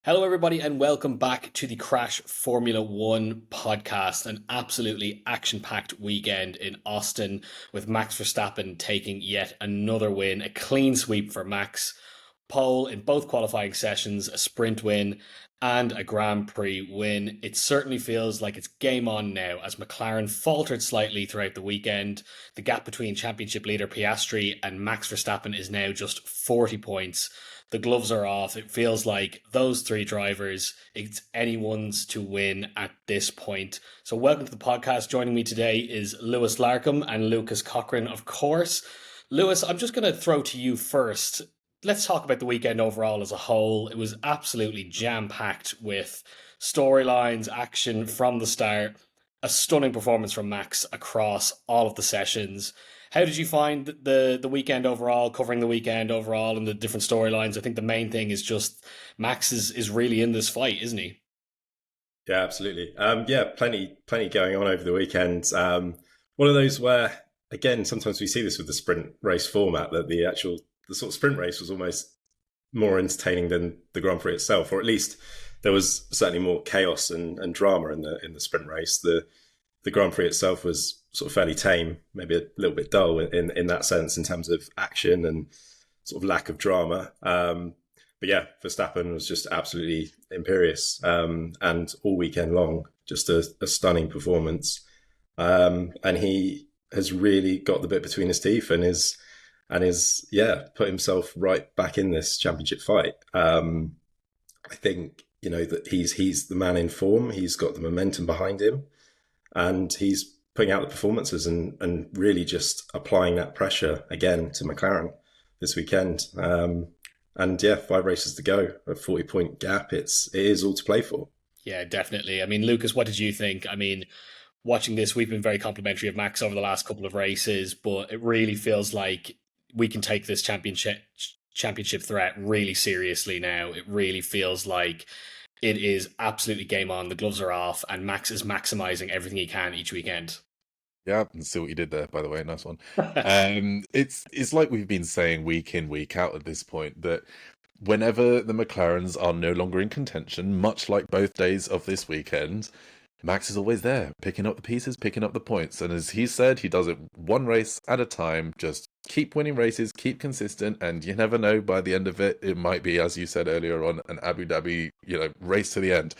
Hello, everybody, and welcome back to the Crash Formula One podcast. An absolutely action packed weekend in Austin with Max Verstappen taking yet another win. A clean sweep for Max. Pole in both qualifying sessions, a sprint win, and a Grand Prix win. It certainly feels like it's game on now as McLaren faltered slightly throughout the weekend. The gap between championship leader Piastri and Max Verstappen is now just 40 points. The gloves are off. It feels like those three drivers, it's anyone's to win at this point. So, welcome to the podcast. Joining me today is Lewis Larkham and Lucas Cochran, of course. Lewis, I'm just going to throw to you first. Let's talk about the weekend overall as a whole. It was absolutely jam-packed with storylines, action from the start, a stunning performance from Max across all of the sessions. How did you find the weekend overall, covering the weekend overall and the different storylines? I think the main thing is just Max is really in this fight, isn't he? Yeah, absolutely. Yeah, plenty going on over the weekend. One of those where, again, sometimes we see this with the sprint race format, that the sort of sprint race was almost more entertaining than the Grand Prix itself, or at least there was certainly more chaos and drama in the sprint race. The Grand Prix itself was sort of fairly tame, maybe a little bit dull in that sense in terms of action and sort of lack of drama. But yeah, Verstappen was just absolutely imperious, and all weekend long, just a stunning performance. And he has really got the bit between his teeth and is put himself right back in this championship fight. I think that he's the man in form. He's got the momentum behind him, and he's putting out the performances and really just applying that pressure again to McLaren this weekend. And yeah, 5 races to go, a 40-point gap. It is all to play for. Yeah, definitely. I mean, Lucas, what did you think? I mean, watching this, we've been very complimentary of Max over the last couple of races, but it really feels like we can take this championship threat really seriously now. It really feels like it is absolutely game on. The gloves are off, and Max is maximizing everything he can each weekend. Yeah, and see what you did there, by the way. Nice one. It's like we've been saying week in, week out at this point, that whenever the McLarens are no longer in contention, much like both days of this weekend, Max is always there, picking up the pieces, picking up the points. And as he said, he does it one race at a time. Just keep winning races, keep consistent, and you never know, by the end of it, it might be, as you said earlier on, an Abu Dhabi, race to the end.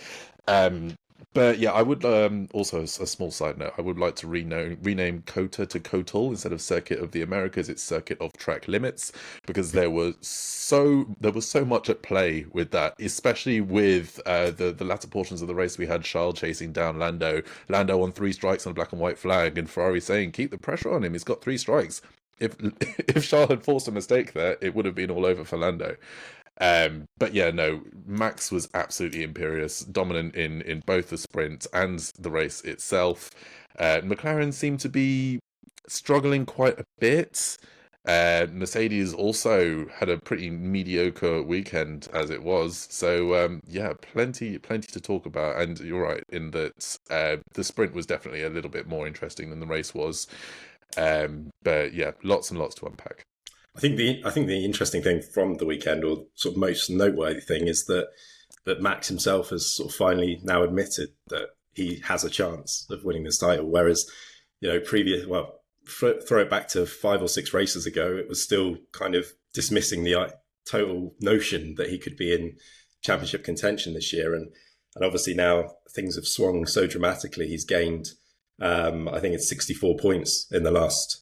But yeah, I would also, a small side note, I would like to rename COTA to COTL instead of Circuit of the Americas. It's Circuit of Track Limits, because there was so much at play with that, especially with the latter portions of the race. We had Charles chasing down Lando on 3 strikes on a black and white flag, and Ferrari saying, keep the pressure on him, he's got 3 strikes. If Charles had forced a mistake there, it would have been all over for Lando. But yeah, no, Max was absolutely imperious, dominant in both the sprint and the race itself. McLaren seemed to be struggling quite a bit. Mercedes also had a pretty mediocre weekend as it was. So yeah, plenty to talk about. And you're right in that the sprint was definitely a little bit more interesting than the race was. But yeah, lots and lots to unpack. I think the interesting thing from the weekend, or sort of most noteworthy thing, is that Max himself has sort of finally now admitted that he has a chance of winning this title. Whereas, throw it back to 5 or 6 races ago, it was still kind of dismissing the total notion that he could be in championship contention this year. And obviously now things have swung so dramatically. He's gained, I think it's 64 points in the last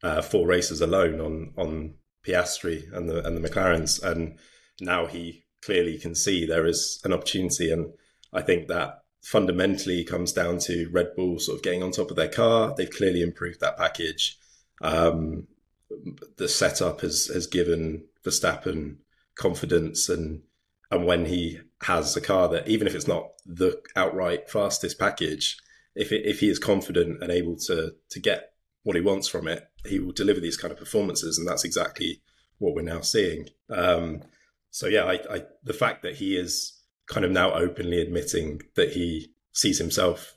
4 races alone on Piastri and the McLarens, and now he clearly can see there is an opportunity. And I think that fundamentally comes down to Red Bull sort of getting on top of their car. They've clearly improved that package. The setup has given Verstappen confidence, and when he has a car that, even if it's not the outright fastest package, if he is confident and able to get what he wants from it, he will deliver these kind of performances, and that's exactly what we're now seeing. So yeah, the fact that he is kind of now openly admitting that he sees himself,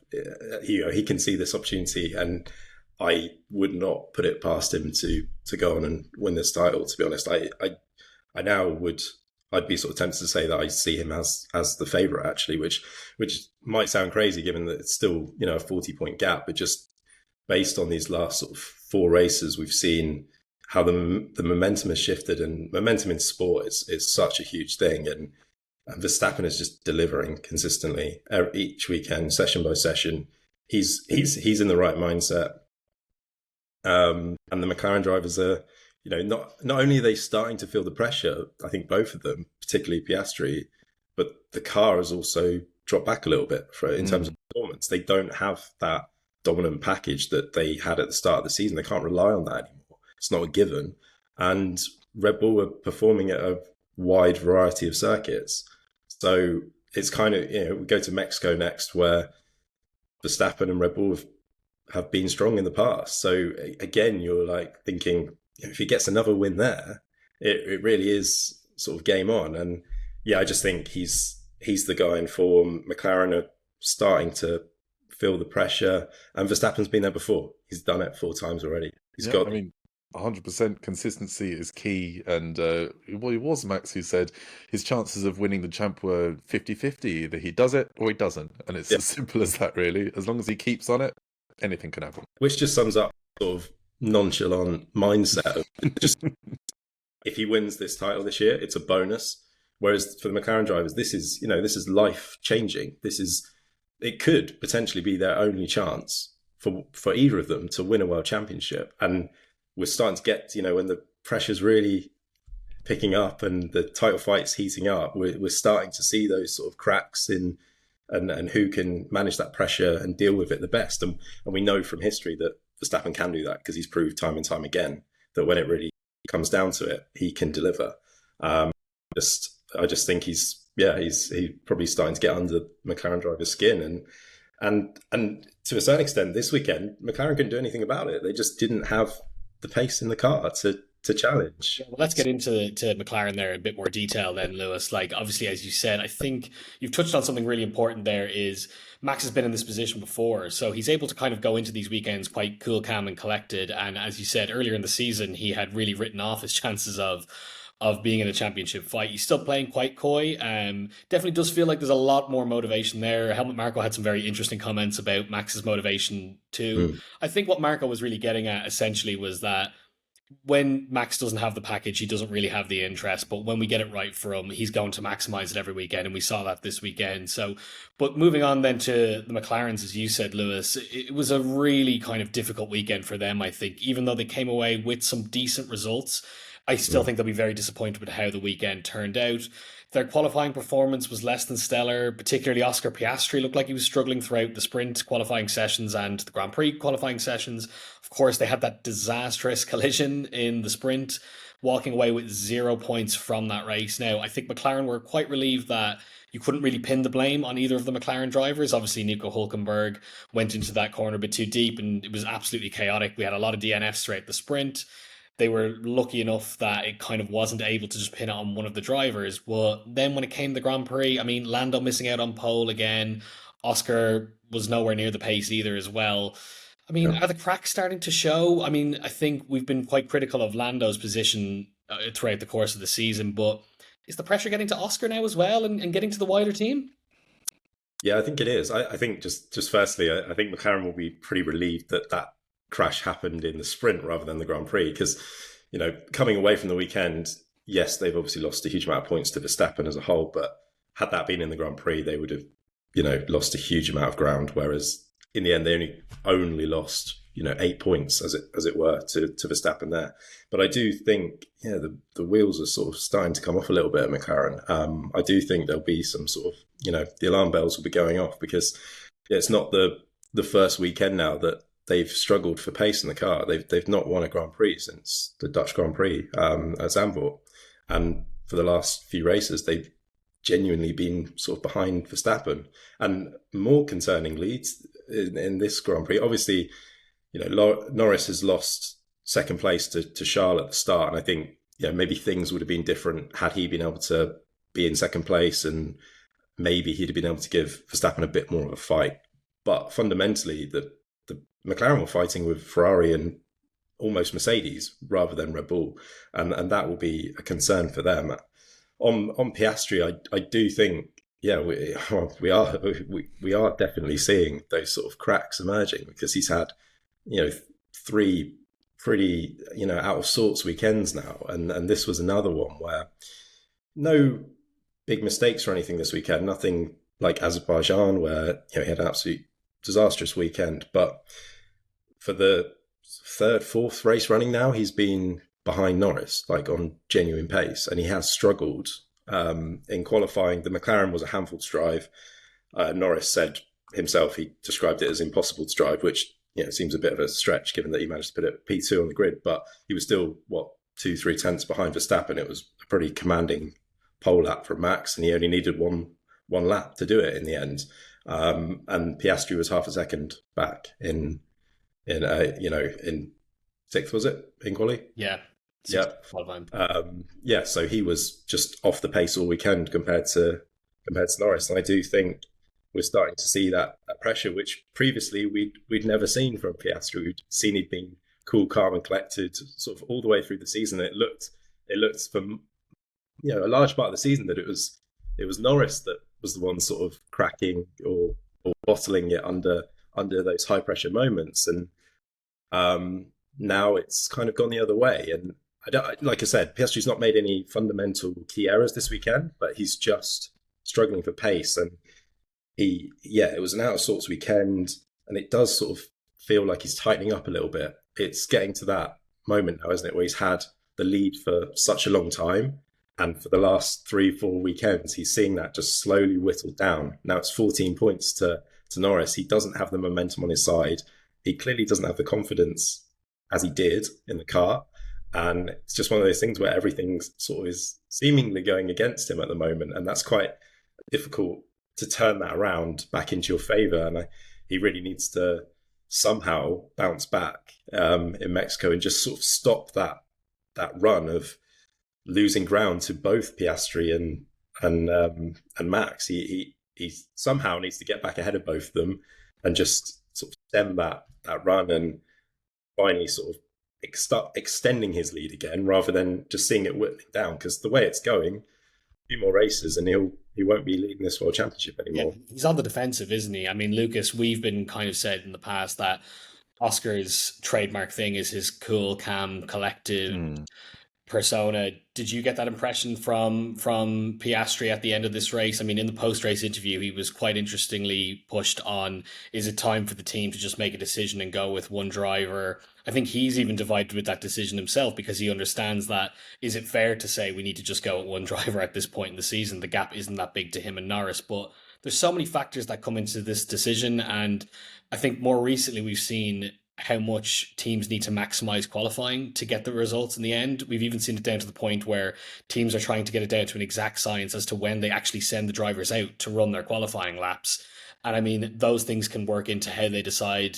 he can see this opportunity, and I would not put it past him to go on and win this title. To be honest, I now would I'd be sort of tempted to say that I see him as the favourite actually, which might sound crazy given that it's still, a 40-point gap, but just based on these last sort of 4 races, we've seen how the momentum has shifted, and momentum in sport is such a huge thing, and Verstappen is just delivering consistently each weekend, session by session. He's in the right mindset, and the McLaren drivers are, not only are they starting to feel the pressure, I think both of them, particularly Piastri, but the car has also dropped back a little bit in terms of performance. They don't have that dominant package that they had at the start of the season. They can't rely on that anymore. It's not a given. And Red Bull are performing at a wide variety of circuits. So it's kind of, we go to Mexico next, where Verstappen and Red Bull have been strong in the past. So again, you're like thinking, if he gets another win there, it really is sort of game on. And yeah, I just think he's the guy in form. McLaren are starting to feel the pressure, and Verstappen's been there before. He's done it 4 times already. He's got. 100% consistency is key. And it was Max who said his chances of winning the champ were 50-50. Either he does it or he doesn't. And it's as simple as that, really. As long as he keeps on it, anything can happen. Which just sums up sort of nonchalant mindset. Just if he wins this title this year, it's a bonus. Whereas for the McLaren drivers, this is life changing. It could potentially be their only chance for either of them to win a world championship. And we're starting to get, when the pressure's really picking up and the title fight's heating up, we're starting to see those sort of cracks in and who can manage that pressure and deal with it the best. And we know from history that Verstappen can do that, because he's proved time and time again that when it really comes down to it, he can deliver. I just think he's probably starting to get under McLaren driver's skin, and to a certain extent this weekend McLaren couldn't do anything about it. They just didn't have the pace in the car to challenge. Well, let's get into McLaren there in a bit more detail then, Lewis. Like, obviously, as you said, I think you've touched on something really important there. Is Max has been in this position before, so he's able to kind of go into these weekends quite cool, calm and collected. And as you said, earlier in the season, he had really written off his chances of being in a championship fight. He's still playing quite coy. Definitely does feel like there's a lot more motivation there. Helmut Marko had some very interesting comments about Max's motivation too. I think what Marko was really getting at essentially was that when Max doesn't have the package, he doesn't really have the interest. But when we get it right for him, he's going to maximize it every weekend. And we saw that this weekend. So, but moving on then to the McLarens, as you said, Lewis, it was a really kind of difficult weekend for them, I think. Even though they came away with some decent results, I still think they'll be very disappointed with how the weekend turned out. Their qualifying performance was less than stellar, particularly Oscar Piastri looked like he was struggling throughout the sprint qualifying sessions and the Grand Prix qualifying sessions. Of course, they had that disastrous collision in the sprint, walking away with 0 points from that race. Now, I think McLaren were quite relieved that you couldn't really pin the blame on either of the McLaren drivers. Obviously, Nico Hülkenberg went into that corner a bit too deep and it was absolutely chaotic. We had a lot of DNFs throughout the sprint. They were lucky enough that it kind of wasn't able to just pin it on one of the drivers. But then when it came to the Grand Prix, I mean, Lando missing out on pole again. Oscar was nowhere near the pace either as well. I mean, are the cracks starting to show? I mean, I think we've been quite critical of Lando's position throughout the course of the season, but is the pressure getting to Oscar now as well and getting to the wider team? Yeah, I think it is. I think just firstly, I think McLaren will be pretty relieved that crash happened in the sprint rather than the Grand Prix, because coming away from the weekend, yes, they've obviously lost a huge amount of points to Verstappen as a whole, but had that been in the Grand Prix, they would have lost a huge amount of ground, whereas in the end they only lost 8 points as it were to Verstappen there. But I do think the wheels are sort of starting to come off a little bit at McLaren. I do think there'll be some sort of the alarm bells will be going off, because it's not the first weekend now that they've struggled for pace in the car. They've not won a Grand Prix since the Dutch Grand Prix at Zandvoort. And for the last few races, they've genuinely been sort of behind Verstappen. And more concerningly, in this Grand Prix, obviously, Norris has lost second place to Charles at the start. And I think maybe things would have been different had he been able to be in second place, and maybe he'd have been able to give Verstappen a bit more of a fight. But fundamentally, the McLaren were fighting with Ferrari and almost Mercedes rather than Red Bull, and that will be a concern for them. on Piastri, I do think, yeah, we are definitely seeing those sort of cracks emerging, because he's had, you know, three pretty, out of sorts weekends now, and this was another one where no big mistakes or anything this weekend, nothing like Azerbaijan where he had an absolute disastrous weekend, but for the third, fourth race running now, he's been behind Norris, like on genuine pace, and he has struggled in qualifying. The McLaren was a handful to drive. Norris said himself, he described it as impossible to drive, which seems a bit of a stretch given that he managed to put it P2 on the grid, but he was still, 2-3 tenths behind Verstappen. It was a pretty commanding pole lap from Max, and he only needed one lap to do it in the end. And Piastri was half a second back in sixth, was it, in quali? Yeah. Yeah. So he was just off the pace all weekend compared to Norris, and I do think we're starting to see that pressure, which previously we'd never seen from Piastri. We'd seen he'd been cool, calm, and collected sort of all the way through the season. It looked for a large part of the season that it was Norris that was the one sort of cracking or bottling it under those high pressure moments, and now it's kind of gone the other way. And like I said, Piastri's not made any fundamental key errors this weekend, but he's just struggling for pace. And it was an out of sorts weekend, and it does sort of feel like he's tightening up a little bit. It's getting to that moment now, isn't it, where he's had the lead for such a long time, and for the last 3-4 weekends, he's seeing that just slowly whittled down. Now it's 14 points to Norris. He doesn't have the momentum on his side. He clearly doesn't have the confidence as he did in the car. And it's just one of those things where everything sort of is seemingly going against him at the moment. And that's quite difficult to turn that around back into your favour. And he really needs to somehow bounce back in Mexico and just sort of stop that run of losing ground to both Piastri and Max. He somehow needs to get back ahead of both of them and just sort of stem that run and finally sort of extending his lead again, rather than just seeing it whittling down. Because the way it's going, a few more races and he won't be leading this World Championship anymore. Yeah, he's on the defensive, isn't he? I mean, Lucas, we've been kind of said in the past that Oscar's trademark thing is his cool, calm, collected persona. Did you get that impression from Piastri at the end of this race? I mean, in the post-race interview, he was quite interestingly pushed on, is it time for the team to just make a decision and go with one driver? I think he's even divided with that decision himself, because he understands that, is it fair to say we need to just go with one driver at this point in the season? The gap isn't that big to him and Norris, but there's so many factors that come into this decision. And I think more recently we've seen how much teams need to maximize qualifying to get the results in the end. We've even seen it down to the point where teams are trying to get it down to an exact science as to when they actually send the drivers out to run their qualifying laps. And I mean, those things can work into how they decide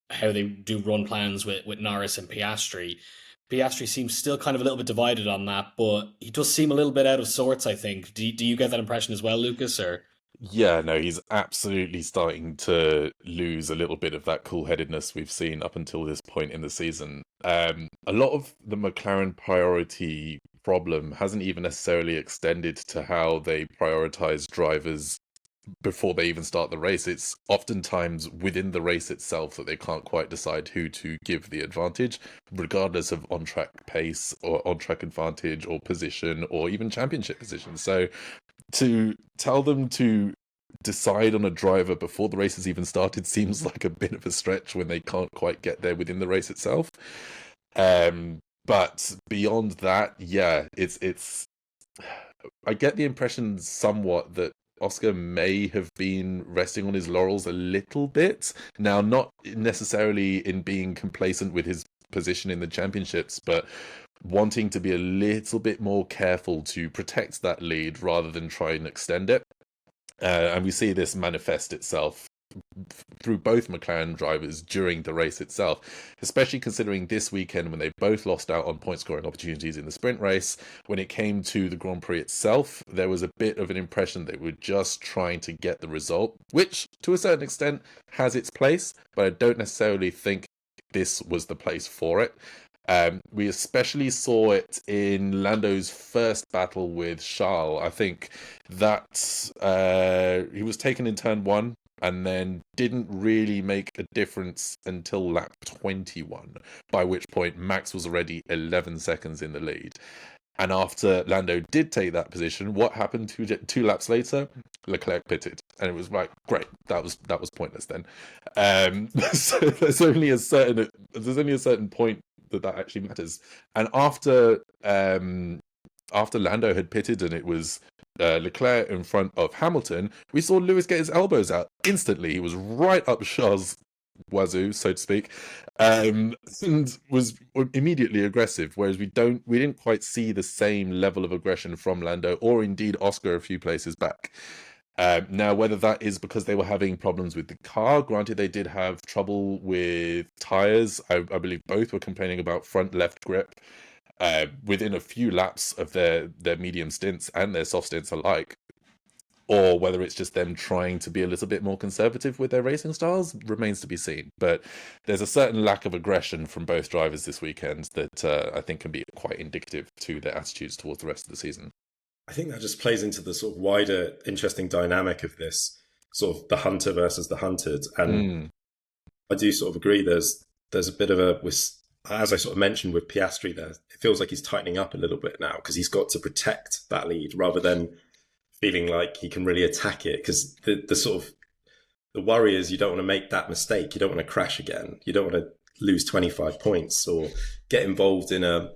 how they do run plans with Norris and Piastri. Piastri seems still kind of a little bit divided on that, but he does seem a little bit out of sorts, I think. Do you get that impression as well, Lucas? Or Yeah, no, he's absolutely starting to lose a little bit of that cool-headedness we've seen up until this point in the season. A lot of the McLaren priority problem hasn't even necessarily extended to how they prioritize drivers before they even start the race. It's oftentimes within the race itself that they can't quite decide who to give the advantage, regardless of on-track pace or on-track advantage or position or even championship position. So to tell them to decide on a driver before the race has even started seems like a bit of a stretch when they can't quite get there within the race itself. But beyond that, yeah, it's I get the impression somewhat that Oscar may have been resting on his laurels a little bit. Now, not necessarily in being complacent with his position in the championships, but wanting to be a little bit more careful to protect that lead rather than try and extend it. And we see this manifest itself through both McLaren drivers during the race itself, especially considering this weekend when they both lost out on point scoring opportunities in the sprint race. When it came to the Grand Prix itself, there was a bit of an impression they were just trying to get the result, which to a certain extent has its place, but I don't necessarily think this was the place for it. We especially saw it in Lando's first battle with Charles. I think that he was taken in turn one and then didn't really make a difference until lap 21, by which point Max was already 11 seconds in the lead. And after Lando did take that position, what happened two laps later? Leclerc pitted, and it was like, great, that was pointless then. So there's only a certain point that actually matters. And after Lando had pitted, and it was Leclerc in front of Hamilton, we saw Lewis get his elbows out instantly. He was right up Charles' wazoo, so to speak, and was immediately aggressive. Whereas we didn't quite see the same level of aggression from Lando, or indeed Oscar a few places back. Now, whether that is because they were having problems with the car, granted they did have trouble with tires. I believe both were complaining about front left grip within a few laps of their medium stints and their soft stints alike. Or whether it's just them trying to be a little bit more conservative with their racing styles remains to be seen. But there's a certain lack of aggression from both drivers this weekend that I think can be quite indicative to their attitudes towards the rest of the season. I think that just plays into the sort of wider, interesting dynamic of this sort of the hunter versus the hunted. And I do sort of agree. There's a bit of as I sort of mentioned with Piastri there, it feels like he's tightening up a little bit now because he's got to protect that lead rather than feeling like he can really attack it, because the sort of the worry is you don't want to make that mistake. You don't want to crash again. You don't want to lose 25 points or get involved in a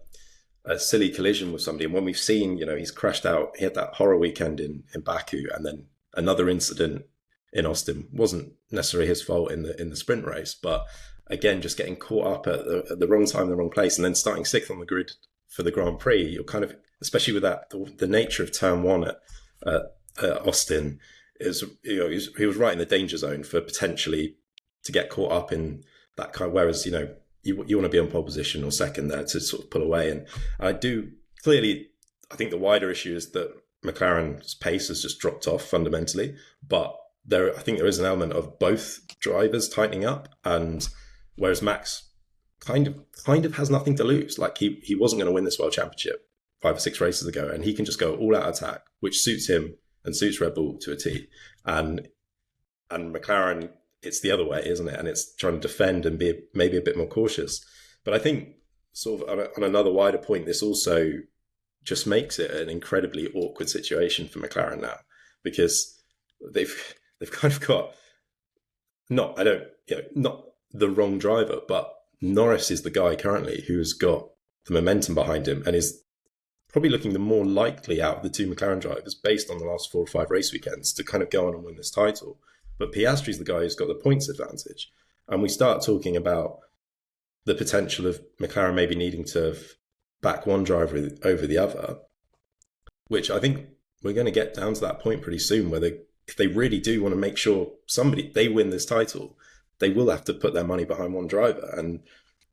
silly collision with somebody. And when we've seen, he's crashed out, he had that horror weekend in Baku, and then another incident in Austin. Wasn't necessarily his fault in the sprint race, but again, just getting caught up at the wrong time, the wrong place, and then starting sixth on the grid for the Grand Prix. You're kind of, especially with that, the nature of turn one at Austin is, he was right in the danger zone for potentially to get caught up in that kind. Whereas you want to be on pole position or second there to sort of pull away. And I think the wider issue is that McLaren's pace has just dropped off fundamentally. But I think there is an element of both drivers tightening up, and whereas Max kind of has nothing to lose. Like he wasn't going to win this World Championship 5 or 6 races ago, and he can just go all out attack, which suits him and suits Red Bull to a T. And McLaren, it's the other way, isn't it? And it's trying to defend and be maybe a bit more cautious. But I think sort of on another wider point, this also just makes it an incredibly awkward situation for McLaren now, because they've kind of got not the wrong driver, but Norris is the guy currently who's got the momentum behind him and is probably looking the more likely out of the two McLaren drivers based on the last 4 or 5 race weekends to kind of go on and win this title. But Piastri's the guy who's got the points advantage. And we start talking about the potential of McLaren maybe needing to back one driver over the other, which I think we're going to get down to that point pretty soon where if they really do want to make sure they win this title, they will have to put their money behind one driver and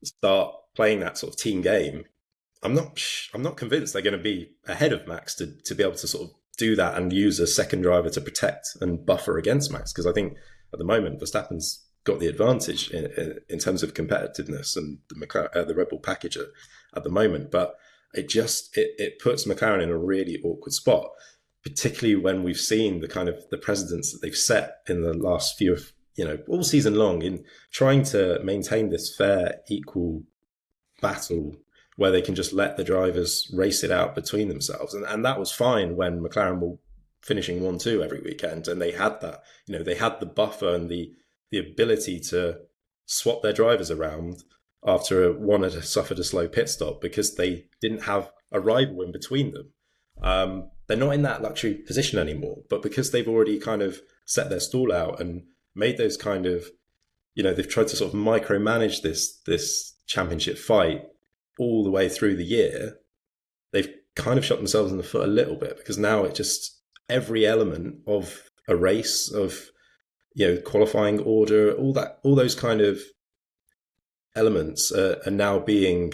start playing that sort of team game. I'm not convinced they're going to be ahead of Max to be able to sort of do that and use a second driver to protect and buffer against Max, because I think at the moment Verstappen's got the advantage in terms of competitiveness and the Red Bull package at the moment. But it puts McLaren in a really awkward spot, particularly when we've seen the kind of the precedents that they've set in the last few, all season long in trying to maintain this fair, equal battle where they can just let the drivers race it out between themselves. And that was fine when McLaren were finishing 1-2 every weekend. And they had that, they had the buffer and the ability to swap their drivers around after one had suffered a slow pit stop because they didn't have a rival in between them. They're not in that luxury position anymore, but because they've already kind of set their stall out and made those kind of, they've tried to sort of micromanage this championship fight all the way through the year, they've kind of shot themselves in the foot a little bit, because now it just, every element of a race, of qualifying order, all those kind of elements are now being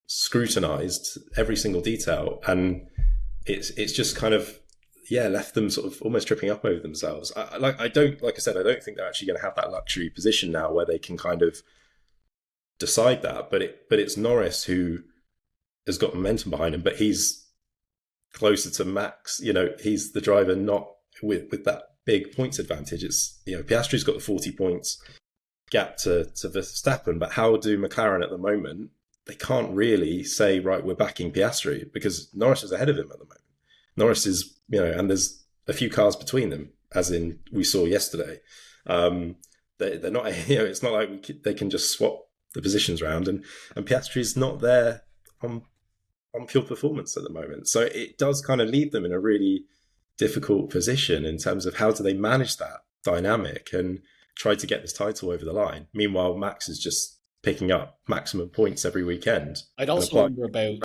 scrutinized, every single detail, and it's just kind of left them sort of almost tripping up over themselves. I don't think they're actually going to have that luxury position now where they can kind of decide that. But it's Norris who has got momentum behind him, but he's closer to Max. He's the driver not with that big points advantage. It's Piastri's got the 40 points gap to Verstappen, but how do McLaren at the moment? They can't really say, right, we're backing Piastri because Norris is ahead of him at the moment. Norris is, and there's a few cars between them, as in we saw yesterday. They're not, it's not like they can just swap the positions around, and Piastri's not there on pure performance at the moment. So it does kind of leave them in a really difficult position in terms of how do they manage that dynamic and try to get this title over the line. Meanwhile, Max is just picking up maximum points every weekend. I'd also wonder about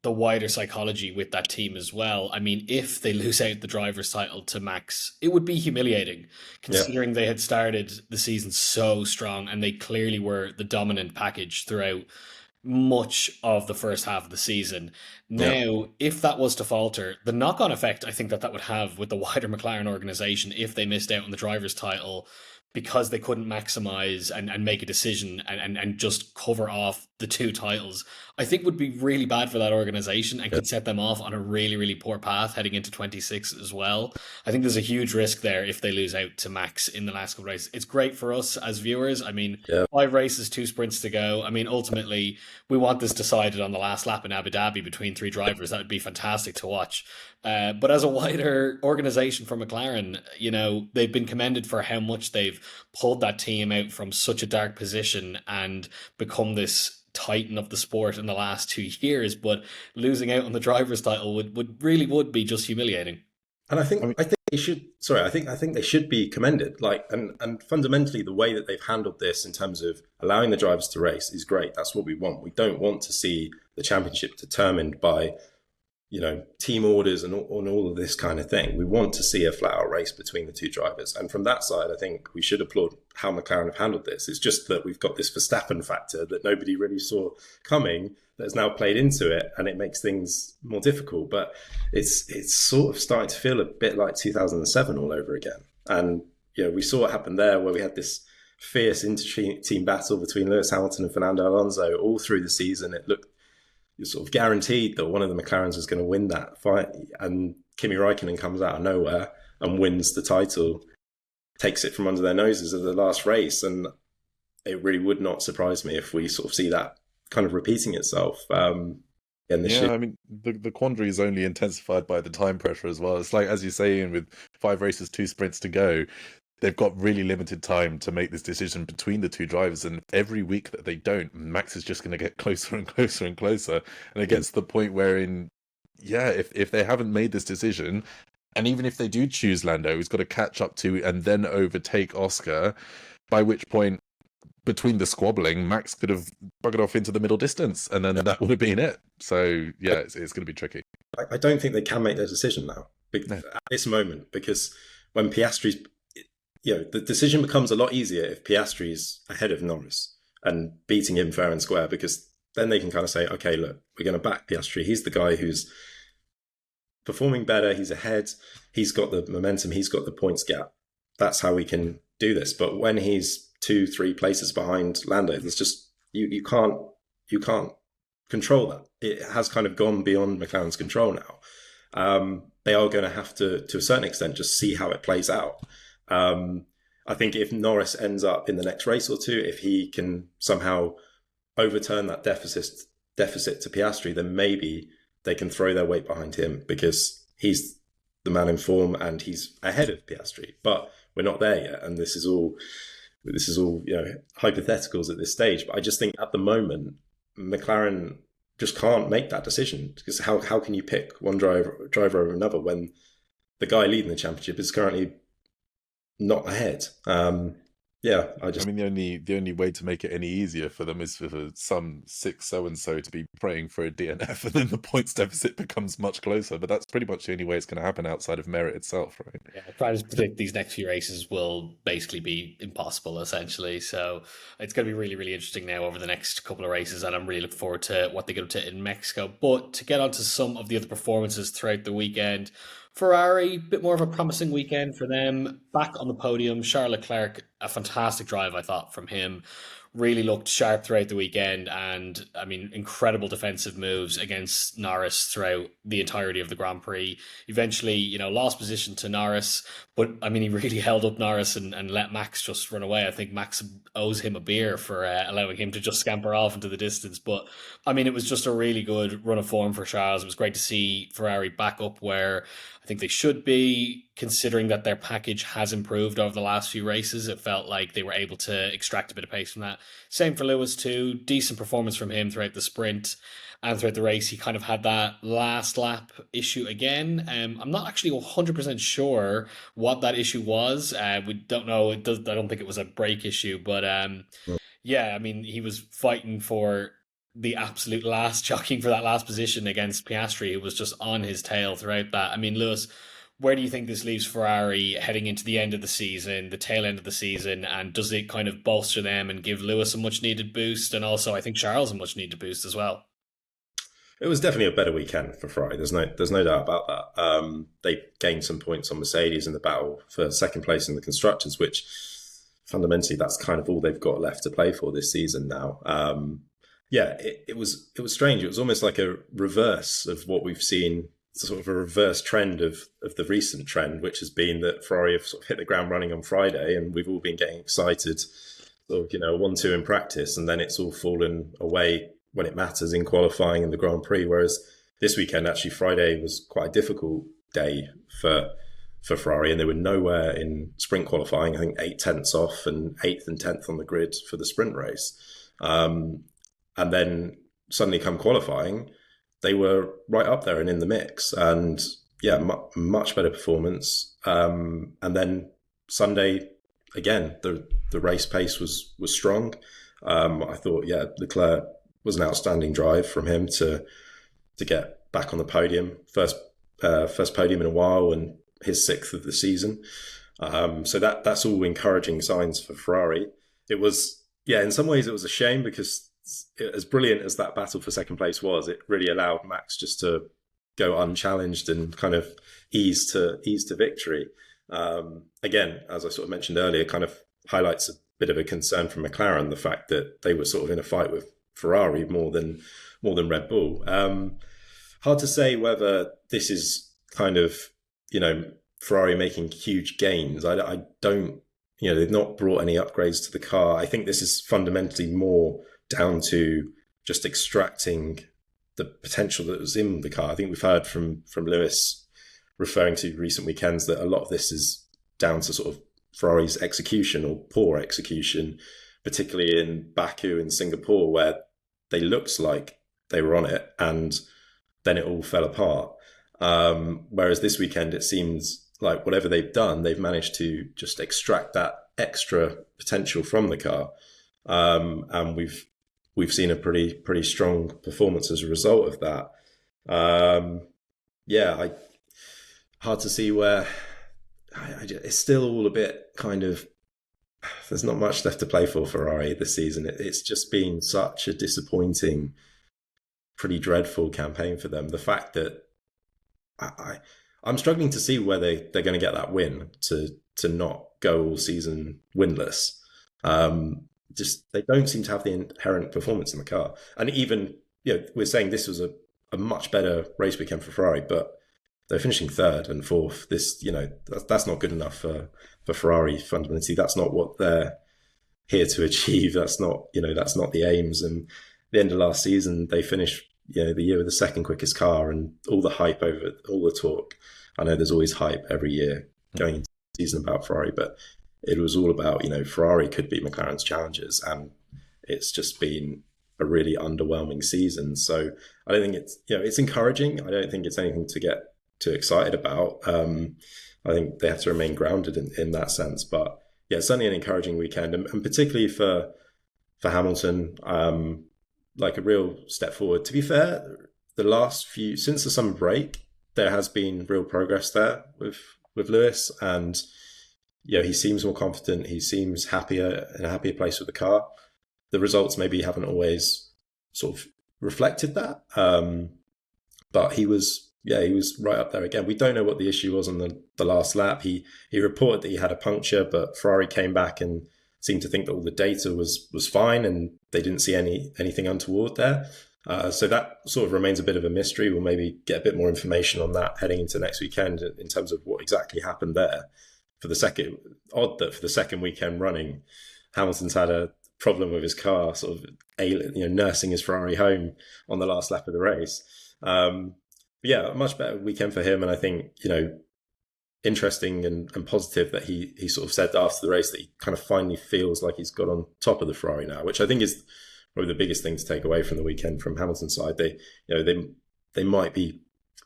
the wider psychology with that team as well. I mean, if they lose out the driver's title to Max, it would be humiliating considering they had started the season so strong and they clearly were the dominant package throughout much of the first half of the season. Now, if that was to falter, the knock-on effect I think that would have with the wider McLaren organization if they missed out on the driver's title because they couldn't maximize and make a decision and just cover off the two titles, I think would be really bad for that organization and could set them off on a really, really poor path heading into 26 as well. I think there's a huge risk there if they lose out to Max in the last couple of races. It's great for us as viewers. I mean, 5 races, 2 sprints to go. I mean, ultimately, we want this decided on the last lap in Abu Dhabi between 3 drivers. That would be fantastic to watch. But as a wider organization for McLaren, they've been commended for how much they've pulled that team out from such a dark position and become this titan of the sport in the last 2 years. But losing out on the driver's title would be just humiliating. And I think they should. Sorry, I think they should be commended. And fundamentally, the way that they've handled this in terms of allowing the drivers to race is great. That's what we want. We don't want to see the championship determined by team orders and all of this kind of thing. We want to see a flat-out race between the two drivers. And from that side, I think we should applaud how McLaren have handled this. It's just that we've got this Verstappen factor that nobody really saw coming that has now played into it, and it makes things more difficult. But it's sort of starting to feel a bit like 2007 all over again. And we saw what happened there, where we had this fierce inter-team battle between Lewis Hamilton and Fernando Alonso all through the season. It looked sort of guaranteed that one of the McLarens was going to win that fight, and Kimi Räikkönen comes out of nowhere and wins the title, takes it from under their noses at the last race. And it really would not surprise me if we sort of see that kind of repeating itself in this year. I mean, the quandary is only intensified by the time pressure as well. It's like, as you say, with 5 races, 2 sprints to go, they've got really limited time to make this decision between the two drivers, and every week that they don't, Max is just going to get closer and closer and closer, and it gets to the point wherein, if they haven't made this decision, and even if they do choose Lando, he's got to catch up to and then overtake Oscar, by which point, between the squabbling, Max could have buggered off into the middle distance, and then that would have been it. So, it's going to be tricky. I don't think they can make their decision now at this moment, because when Piastri's the decision becomes a lot easier if Piastri is ahead of Norris and beating him fair and square, because then they can kind of say, okay, look, we're going to back Piastri. He's the guy who's performing better. He's ahead. He's got the momentum. He's got the points gap. That's how we can do this. But when he's 2-3 places behind Lando, there's just, you can't control that. It has kind of gone beyond McLaren's control now. They are going to have to a certain extent, just see how it plays out. I think if Norris ends up in the next race or two, if he can somehow overturn that deficit to Piastri, then maybe they can throw their weight behind him because he's the man in form and he's ahead of Piastri. But we're not there yet, and this is all hypotheticals at this stage. But I just think at the moment McLaren just can't make that decision, because how can you pick one driver over another when the guy leading the championship is currently not ahead? I mean, the only way to make it any easier for them is for some sick so-and-so to be praying for a DNF, and then the points deficit becomes much closer. But that's pretty much the only way it's going to happen outside of merit itself, right? Yeah, trying to predict these next few races will basically be impossible, essentially. So it's going to be really, really interesting now over the next couple of races, and I'm really looking forward to what they get up to in Mexico. But to get onto some of the other performances throughout the weekend, Ferrari, a bit more of a promising weekend for them. Back on the podium, Charles Leclerc, a fantastic drive, I thought, from him. really looked sharp throughout the weekend, and I mean, incredible defensive moves against Norris throughout the entirety of the Grand Prix. Eventually, lost position to Norris, but I mean, he really held up Norris and let Max just run away. I think Max owes him a beer for allowing him to just scamper off into the distance. But I mean, it was just a really good run of form for Charles. It was great to see Ferrari back up where I think they should be, considering that their package has improved over the last few races. It felt like they were able to extract a bit of pace from that. Same for Lewis too. Decent performance from him throughout the sprint and throughout the race. He kind of had that last lap issue again. I'm not actually 100% sure what that issue was. We don't know. I don't think it was a brake issue, but yeah, I mean, he was fighting for the absolute last, jockeying for that last position against Piastri, who was just on his tail throughout that. I mean, Lewis, where do you think this leaves Ferrari heading into the end of the season, the tail end of the season, and does it kind of bolster them and give Lewis a much needed boost, and also I think Charles a much needed boost as well? It was definitely a better weekend for Ferrari. There's no doubt about that. They gained some points on Mercedes in the battle for second place in the constructors, which fundamentally that's kind of all they've got left to play for this season now. Yeah, it was strange. It was almost like a reverse of what we've seen, sort of a reverse trend of the recent trend, which has been that Ferrari have sort of hit the ground running on Friday, and we've all been getting excited, sort of 1-2 in practice, and then it's all fallen away when it matters in qualifying in the Grand Prix. Whereas this weekend, actually, Friday was quite a difficult day for Ferrari, and they were nowhere in sprint qualifying. I think 8 tenths off and 8th and 10th on the grid for the sprint race. And then suddenly come qualifying, they were right up there and in the mix. And yeah, much better performance. And then Sunday, again, the race pace was strong. I thought, yeah, Leclerc was an outstanding drive from him to get back on the podium. First podium in a while, and his 6th of the season. So that's all encouraging signs for Ferrari. It was, yeah, in some ways it was a shame because as brilliant as that battle for second place was, it really allowed Max just to go unchallenged and kind of ease to victory. Again, as I sort of mentioned earlier, kind of highlights a bit of a concern from McLaren, the fact that they were sort of in a fight with Ferrari more than Red Bull. Hard to say whether this is kind of, Ferrari making huge gains. I don't, they've not brought any upgrades to the car. I think this is fundamentally more down to just extracting the potential that was in the car. I think we've heard from Lewis referring to recent weekends that a lot of this is down to sort of Ferrari's execution or poor execution, particularly in Baku and Singapore, where they looked like they were on it and then it all fell apart. Whereas this weekend, it seems like whatever they've done, they've managed to just extract that extra potential from the car. And we've seen a pretty strong performance as a result of that. Hard to see where it's still all a bit kind of, there's not much left to play for Ferrari this season. It's just been such a disappointing, pretty dreadful campaign for them. The fact that I'm struggling to see where they're going to get that win to not go all season winless. Just they don't seem to have the inherent performance in the car. And even, we're saying this was a much better race weekend for Ferrari, but they're finishing 3rd and 4th. This, that's not good enough for Ferrari. Fundamentally, that's not what they're here to achieve. That's not the aims. And the end of last season, they finished, the year with the 2nd quickest car, and all the hype over all the talk. I know there's always hype every year going into the season about Ferrari, but it was all about, Ferrari could beat McLaren's challengers, and it's just been a really underwhelming season. So I don't think it's encouraging. I don't think it's anything to get too excited about. I think they have to remain grounded in that sense. But yeah, certainly an encouraging weekend, and particularly for Hamilton, like a real step forward. To be fair, since the summer break, there has been real progress there with Lewis, and he seems more confident. He seems happier, in a happier place with the car. The results maybe haven't always sort of reflected that, but he was right up there again. We don't know what the issue was on the last lap. He reported that he had a puncture, but Ferrari came back and seemed to think that all the data was fine and they didn't see anything untoward there. So that sort of remains a bit of a mystery. We'll maybe get a bit more information on that heading into next weekend in terms of what exactly happened there. Odd that for the second weekend running, Hamilton's had a problem with his car, sort of nursing his Ferrari home on the last lap of the race. Yeah, a much better weekend for him, and I think interesting and positive that he sort of said after the race that he kind of finally feels like he's got on top of the Ferrari now, which I think is probably the biggest thing to take away from the weekend from Hamilton's side. They might be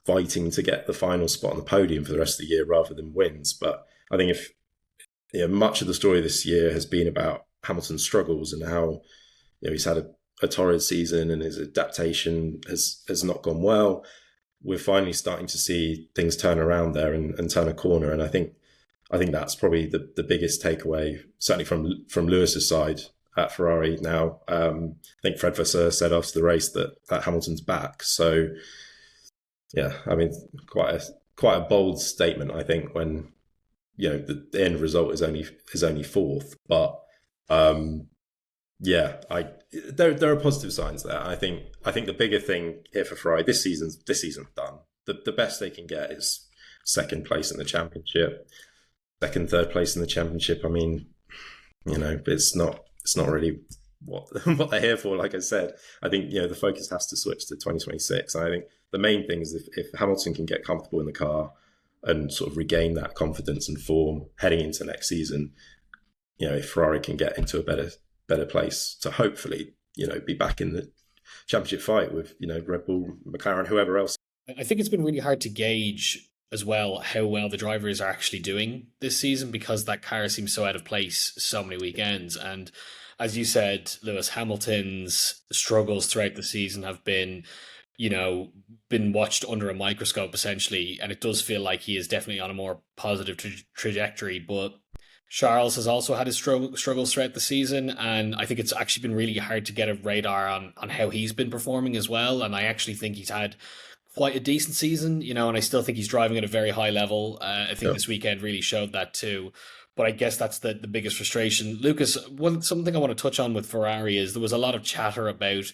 fighting to get the final spot on the podium for the rest of the year rather than wins, but I think if much of the story this year has been about Hamilton's struggles and how he's had a torrid season and his adaptation has not gone well. We're finally starting to see things turn around there and turn a corner, and I think that's probably the biggest takeaway, certainly from Lewis's side at Ferrari now. I think Fred Vasseur said after the race that Hamilton's back. So yeah, I mean, quite a bold statement, I think, when the end result is only fourth, but yeah, there are positive signs there. I think the bigger thing here for Ferrari this season's done. The best they can get is second place in the championship, third place in the championship. I mean, it's not really what they're here for. Like I said, I think the focus has to switch to 2026. I think the main thing is if Hamilton can get comfortable in the car and sort of regain that confidence and form heading into next season, if Ferrari can get into a better place to hopefully be back in the championship fight with Red Bull, McLaren, whoever else. I think it's been really hard to gauge as well how well the drivers are actually doing this season because that car seems so out of place so many weekends. And as you said, Lewis Hamilton's struggles throughout the season have been watched under a microscope essentially, and it does feel like he is definitely on a more positive trajectory. But Charles has also had his struggles throughout the season, and I think it's actually been really hard to get a radar on how he's been performing as well. And I actually think he's had quite a decent season, and I still think he's driving at a very high level. I think This weekend really showed that too. But I guess that's the biggest frustration. Lucas, something I want to touch on with Ferrari is there was a lot of chatter about,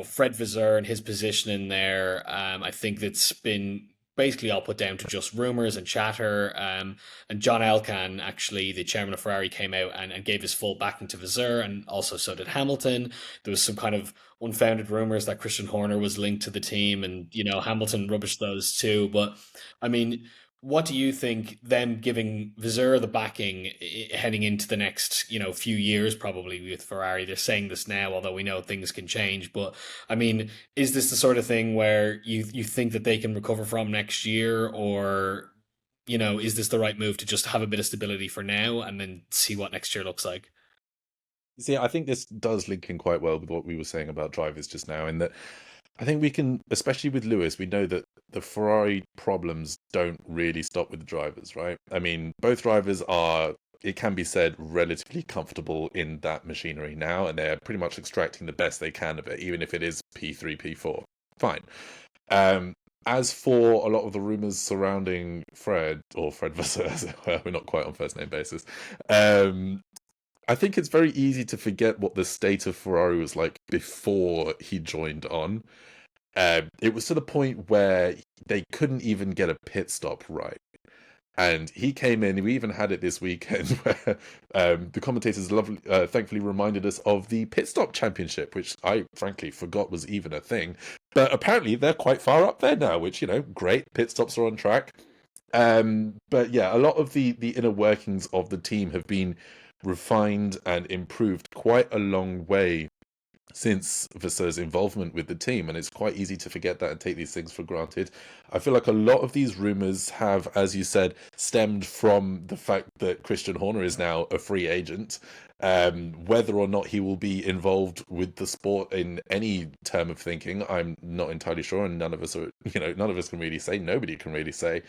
Fred Vasseur and his position in there. I think that's been basically all put down to just rumours and chatter. And John Elkann, actually, the chairman of Ferrari, came out and gave his full backing to Vasseur, and also so did Hamilton. There was some kind of unfounded rumours that Christian Horner was linked to the team, and, Hamilton rubbished those too. But, I mean, what do you think them giving Vasseur the backing heading into the next, few years probably with Ferrari? They're saying this now, although we know things can change. But I mean, is this the sort of thing where you think that they can recover from next year, or is this the right move to just have a bit of stability for now and then see what next year looks like? See, I think this does link in quite well with what we were saying about drivers just now, in that I think we can, especially with Lewis, we know that the Ferrari problems don't really stop with the drivers, right? I mean, both drivers are, it can be said, relatively comfortable in that machinery now, and they're pretty much extracting the best they can of it, even if it is P3, P4. Fine. As for a lot of the rumours surrounding Fred Vasseur, we're not quite on first name basis, I think it's very easy to forget what the state of Ferrari was like before he joined on. It was to the point where they couldn't even get a pit stop right. And he came in, we even had it this weekend where the commentators thankfully reminded us of the pit stop championship, which I frankly forgot was even a thing. But apparently they're quite far up there now, which, great, pit stops are on track. But yeah, a lot of the inner workings of the team have been refined and improved quite a long way since Vasseur's involvement with the team, and it's quite easy to forget that and take these things for granted. I feel like a lot of these rumours have, as you said, stemmed from the fact that Christian Horner is now a free agent. Whether or not he will be involved with the sport in any term of thinking, I'm not entirely sure, and none of us can really say. Nobody can really say.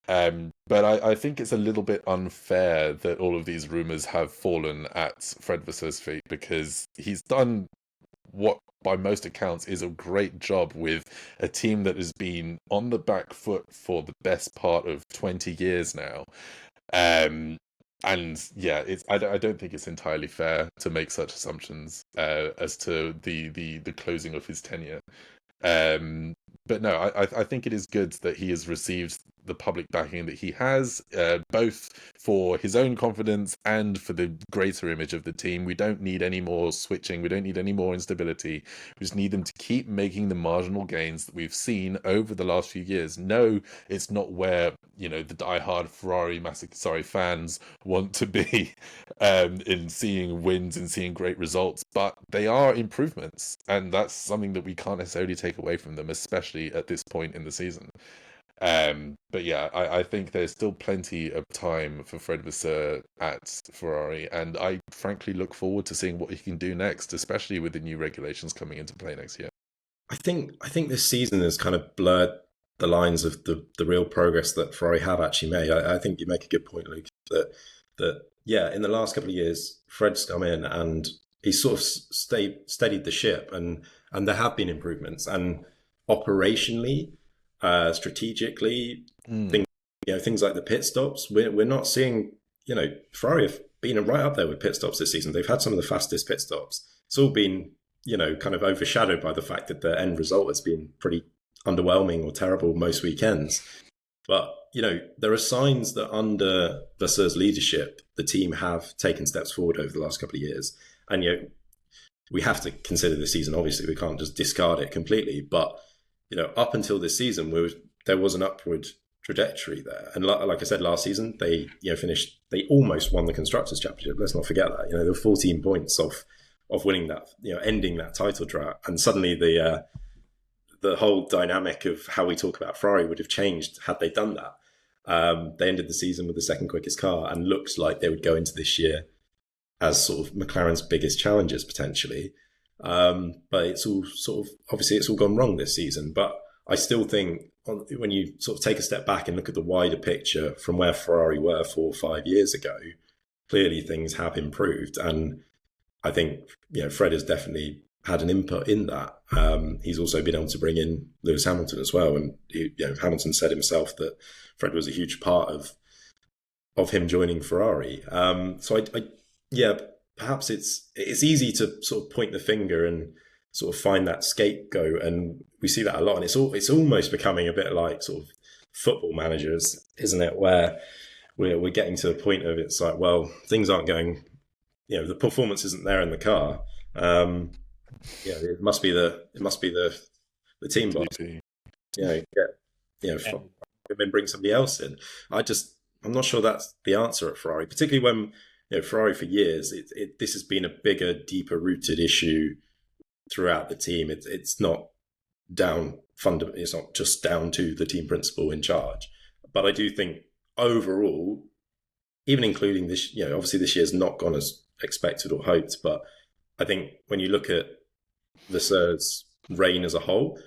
But I think it's a little bit unfair that all of these rumours have fallen at Fred Vasseur's feet, because he's done what by most accounts is a great job with a team that has been on the back foot for the best part of 20 years now. And yeah, I don't think it's entirely fair to make such assumptions as to the closing of his tenure. Um, but no, I think it is good that he has received the public backing that he has, both for his own confidence and for the greater image of the team. We don't need any more switching. We don't need any more instability. We just need them to keep making the marginal gains that we've seen over the last few years. No, it's not where, you know, the diehard Ferrari fans want to be in seeing wins and seeing great results, but they are improvements, and that's something that we can't necessarily take away from them, especially at this point in the season. But yeah, I think there's still plenty of time for Fred Vasseur at Ferrari, and I frankly look forward to seeing what he can do next, especially with the new regulations coming into play next year. I think this season has kind of blurred the lines of the real progress that Ferrari have actually made. I think you make a good point, Luke, that yeah, in the last couple of years, Fred's come in and he's sort of steadied the ship, and there have been improvements, and operationally, strategically, Mm. things like the pit stops. We're not seeing, Ferrari have been right up there with pit stops this season. They've had some of the fastest pit stops. It's all been, kind of overshadowed by the fact that the end result has been pretty underwhelming or terrible most weekends. But, there are signs that under Vasseur's leadership, the team have taken steps forward over the last couple of years. And, we have to consider the season. Obviously, we can't just discard it completely. But, up until this season, there was an upward trajectory there. And like I said, last season, they they almost won the Constructors' Championship. Let's not forget that. They were 14 points off winning that, ending that title drought. And suddenly the whole dynamic of how we talk about Ferrari would have changed had they done that. They ended the season with the second quickest car and looked like they would go into this year as sort of McLaren's biggest challengers potentially. But it's all sort of, obviously it's all gone wrong this season. But I still think when you sort of take a step back and look at the wider picture from where Ferrari were 4 or 5 years ago, clearly things have improved. And I think, Fred has definitely had an input in that. He's also been able to bring in Lewis Hamilton as well. And Hamilton said himself that Fred was a huge part of him joining Ferrari. So yeah, perhaps it's easy to sort of point the finger and sort of find that scapegoat, and we see that a lot. And it's almost becoming a bit like sort of football managers, isn't it? Where we're getting to the point of it's like, well, things aren't going, the performance isn't there in the car. It must be the team boss. Then bring somebody else in. I'm not sure that's the answer at Ferrari, particularly when Ferrari for years this has been a bigger, deeper rooted issue throughout the team. It's not it's not just down to the team principal in charge. But I do think overall, even including this, obviously this year's not gone as expected or hoped, but I think when you look at Vasseur's reign as a whole,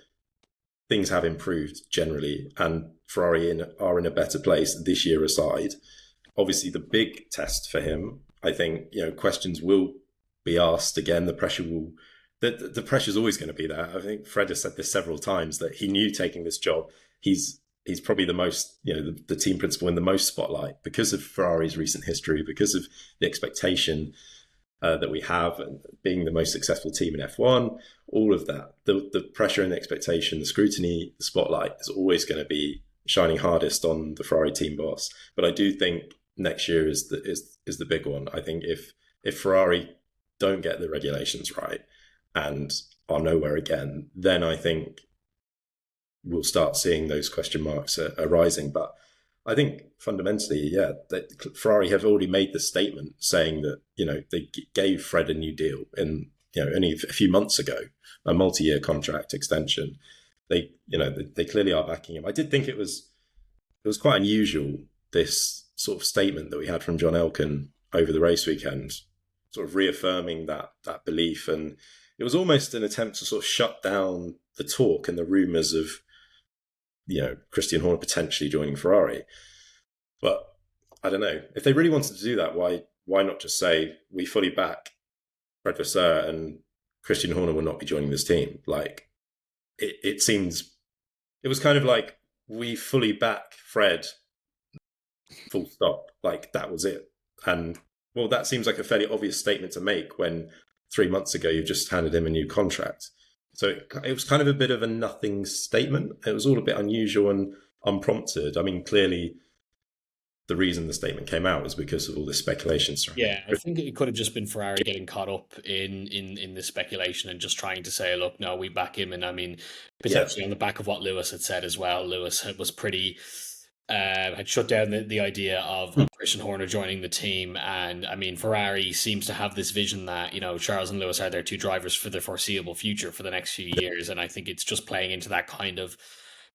things have improved generally, and Ferrari are in a better place this year aside. Obviously, the big test for him, I think, questions will be asked again. The pressure is always going to be there. I think Fred has said this several times that he knew taking this job, he's probably the most, the team principal in the most spotlight because of Ferrari's recent history, because of the expectation that we have, and being the most successful team in F1, all of that, the pressure and the expectation, the scrutiny, the spotlight is always going to be shining hardest on the Ferrari team boss. But I do think next year is the big one. I think if Ferrari don't get the regulations right and are nowhere again, then I think we'll start seeing those question marks arising. But I think fundamentally, that Ferrari have already made the statement saying that, they gave Fred a new deal in, only a few months ago, a multi-year contract extension. They clearly are backing him. I did think it was quite unusual, this sort of statement that we had from John Elkann over the race weekend, sort of reaffirming that belief. And it was almost an attempt to sort of shut down the talk and the rumours of, Christian Horner potentially joining Ferrari. But I don't know. If they really wanted to do that, why not just say, we fully back Fred Vasseur and Christian Horner will not be joining this team? Like, it seems, it was kind of like, we fully back Fred, full stop. Like, that was it. And well, that seems like a fairly obvious statement to make when 3 months ago you've just handed him a new contract. So it was kind of a bit of a nothing statement. It was all a bit unusual and unprompted. I mean, clearly the reason the statement came out was because of all this speculation surrounding Yeah, I it. think it could have just been Ferrari getting caught up in this speculation and just trying to say, look, no, we back him. And I mean, Yeah, potentially on the back of what Lewis had said as well, was pretty had shut down the idea of Christian Horner joining the team. And I mean, Ferrari seems to have this vision that, Charles and Lewis are their two drivers for the foreseeable future for the next few years. And I think it's just playing into that kind of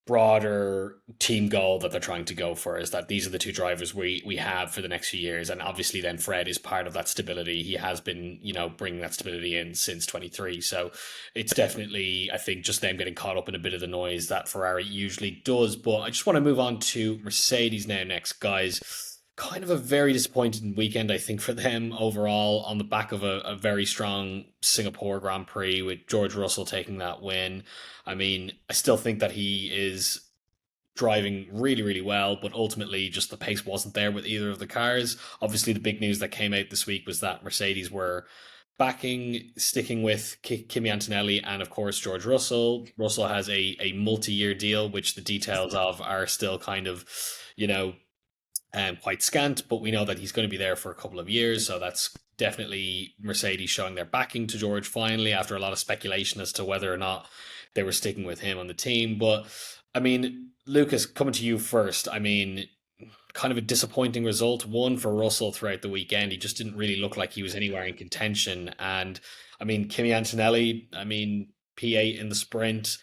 broader team goal that they're trying to go for, is that these are the two drivers we have for the next few years. And obviously then Fred is part of that stability. He has been, bringing that stability in since 23. So it's definitely, I think, just them getting caught up in a bit of the noise that Ferrari usually does. But I just want to move on to Mercedes now next, guys. Kind of a very disappointing weekend, I think, for them overall, on the back of a very strong Singapore Grand Prix with George Russell taking that win. I mean, I still think that he is driving really, really well, but ultimately just the pace wasn't there with either of the cars. Obviously, the big news that came out this week was that Mercedes were sticking with Kimi Antonelli and, of course, George Russell. Russell has a multi-year deal, which the details of are still kind of, you know, quite scant, but we know that he's going to be there for a couple of years. So that's definitely Mercedes showing their backing to George finally, after a lot of speculation as to whether or not they were sticking with him on the team. But I mean, Lucas, coming to you first. I mean, kind of a disappointing result. One for Russell throughout the weekend. He just didn't really look like he was anywhere in contention. And I mean, Kimi Antonelli, I mean, P8 in the sprint,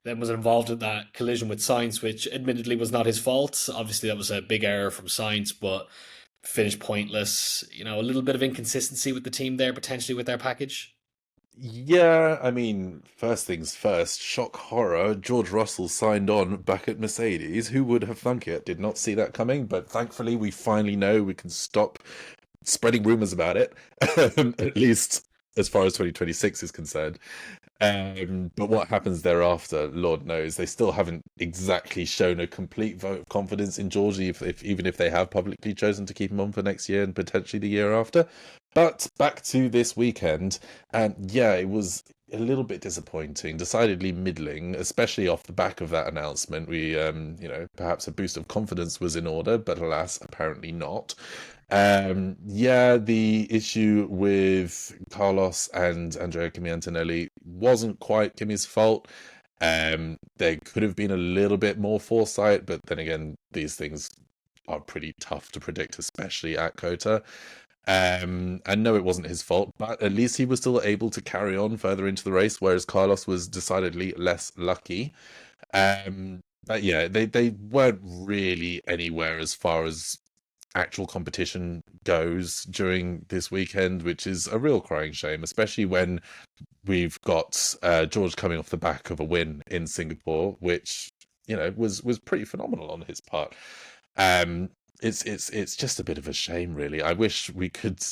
then was involved in that collision with Sainz, which admittedly was not his fault. Obviously, that was a big error from Sainz, but finished pointless. A little bit of inconsistency with the team there, potentially with their package. Yeah, I mean, first things first, shock horror, George Russell signed on back at Mercedes. Who would have thunk it? Did not see that coming, but thankfully we finally know we can stop spreading rumors about it, at least as far as 2026 is concerned. But what happens thereafter, Lord knows. They still haven't exactly shown a complete vote of confidence in Georgie, even if they have publicly chosen to keep him on for next year and potentially the year after. But back to this weekend, and yeah, it was a little bit disappointing, decidedly middling, especially off the back of that announcement. We, perhaps a boost of confidence was in order, but alas, apparently not. Yeah, the issue with Carlos and Andrea Kimi Antonelli wasn't quite Kimi's fault. There could have been a little bit more foresight, but then again, these things are pretty tough to predict, especially at COTA. And no, it wasn't his fault, but at least he was still able to carry on further into the race, whereas Carlos was decidedly less lucky. But yeah, they weren't really anywhere as far as actual competition goes during this weekend, which is a real crying shame, especially when we've got George coming off the back of a win in Singapore, which was pretty phenomenal on his part. It's just a bit of a shame, really. I wish we could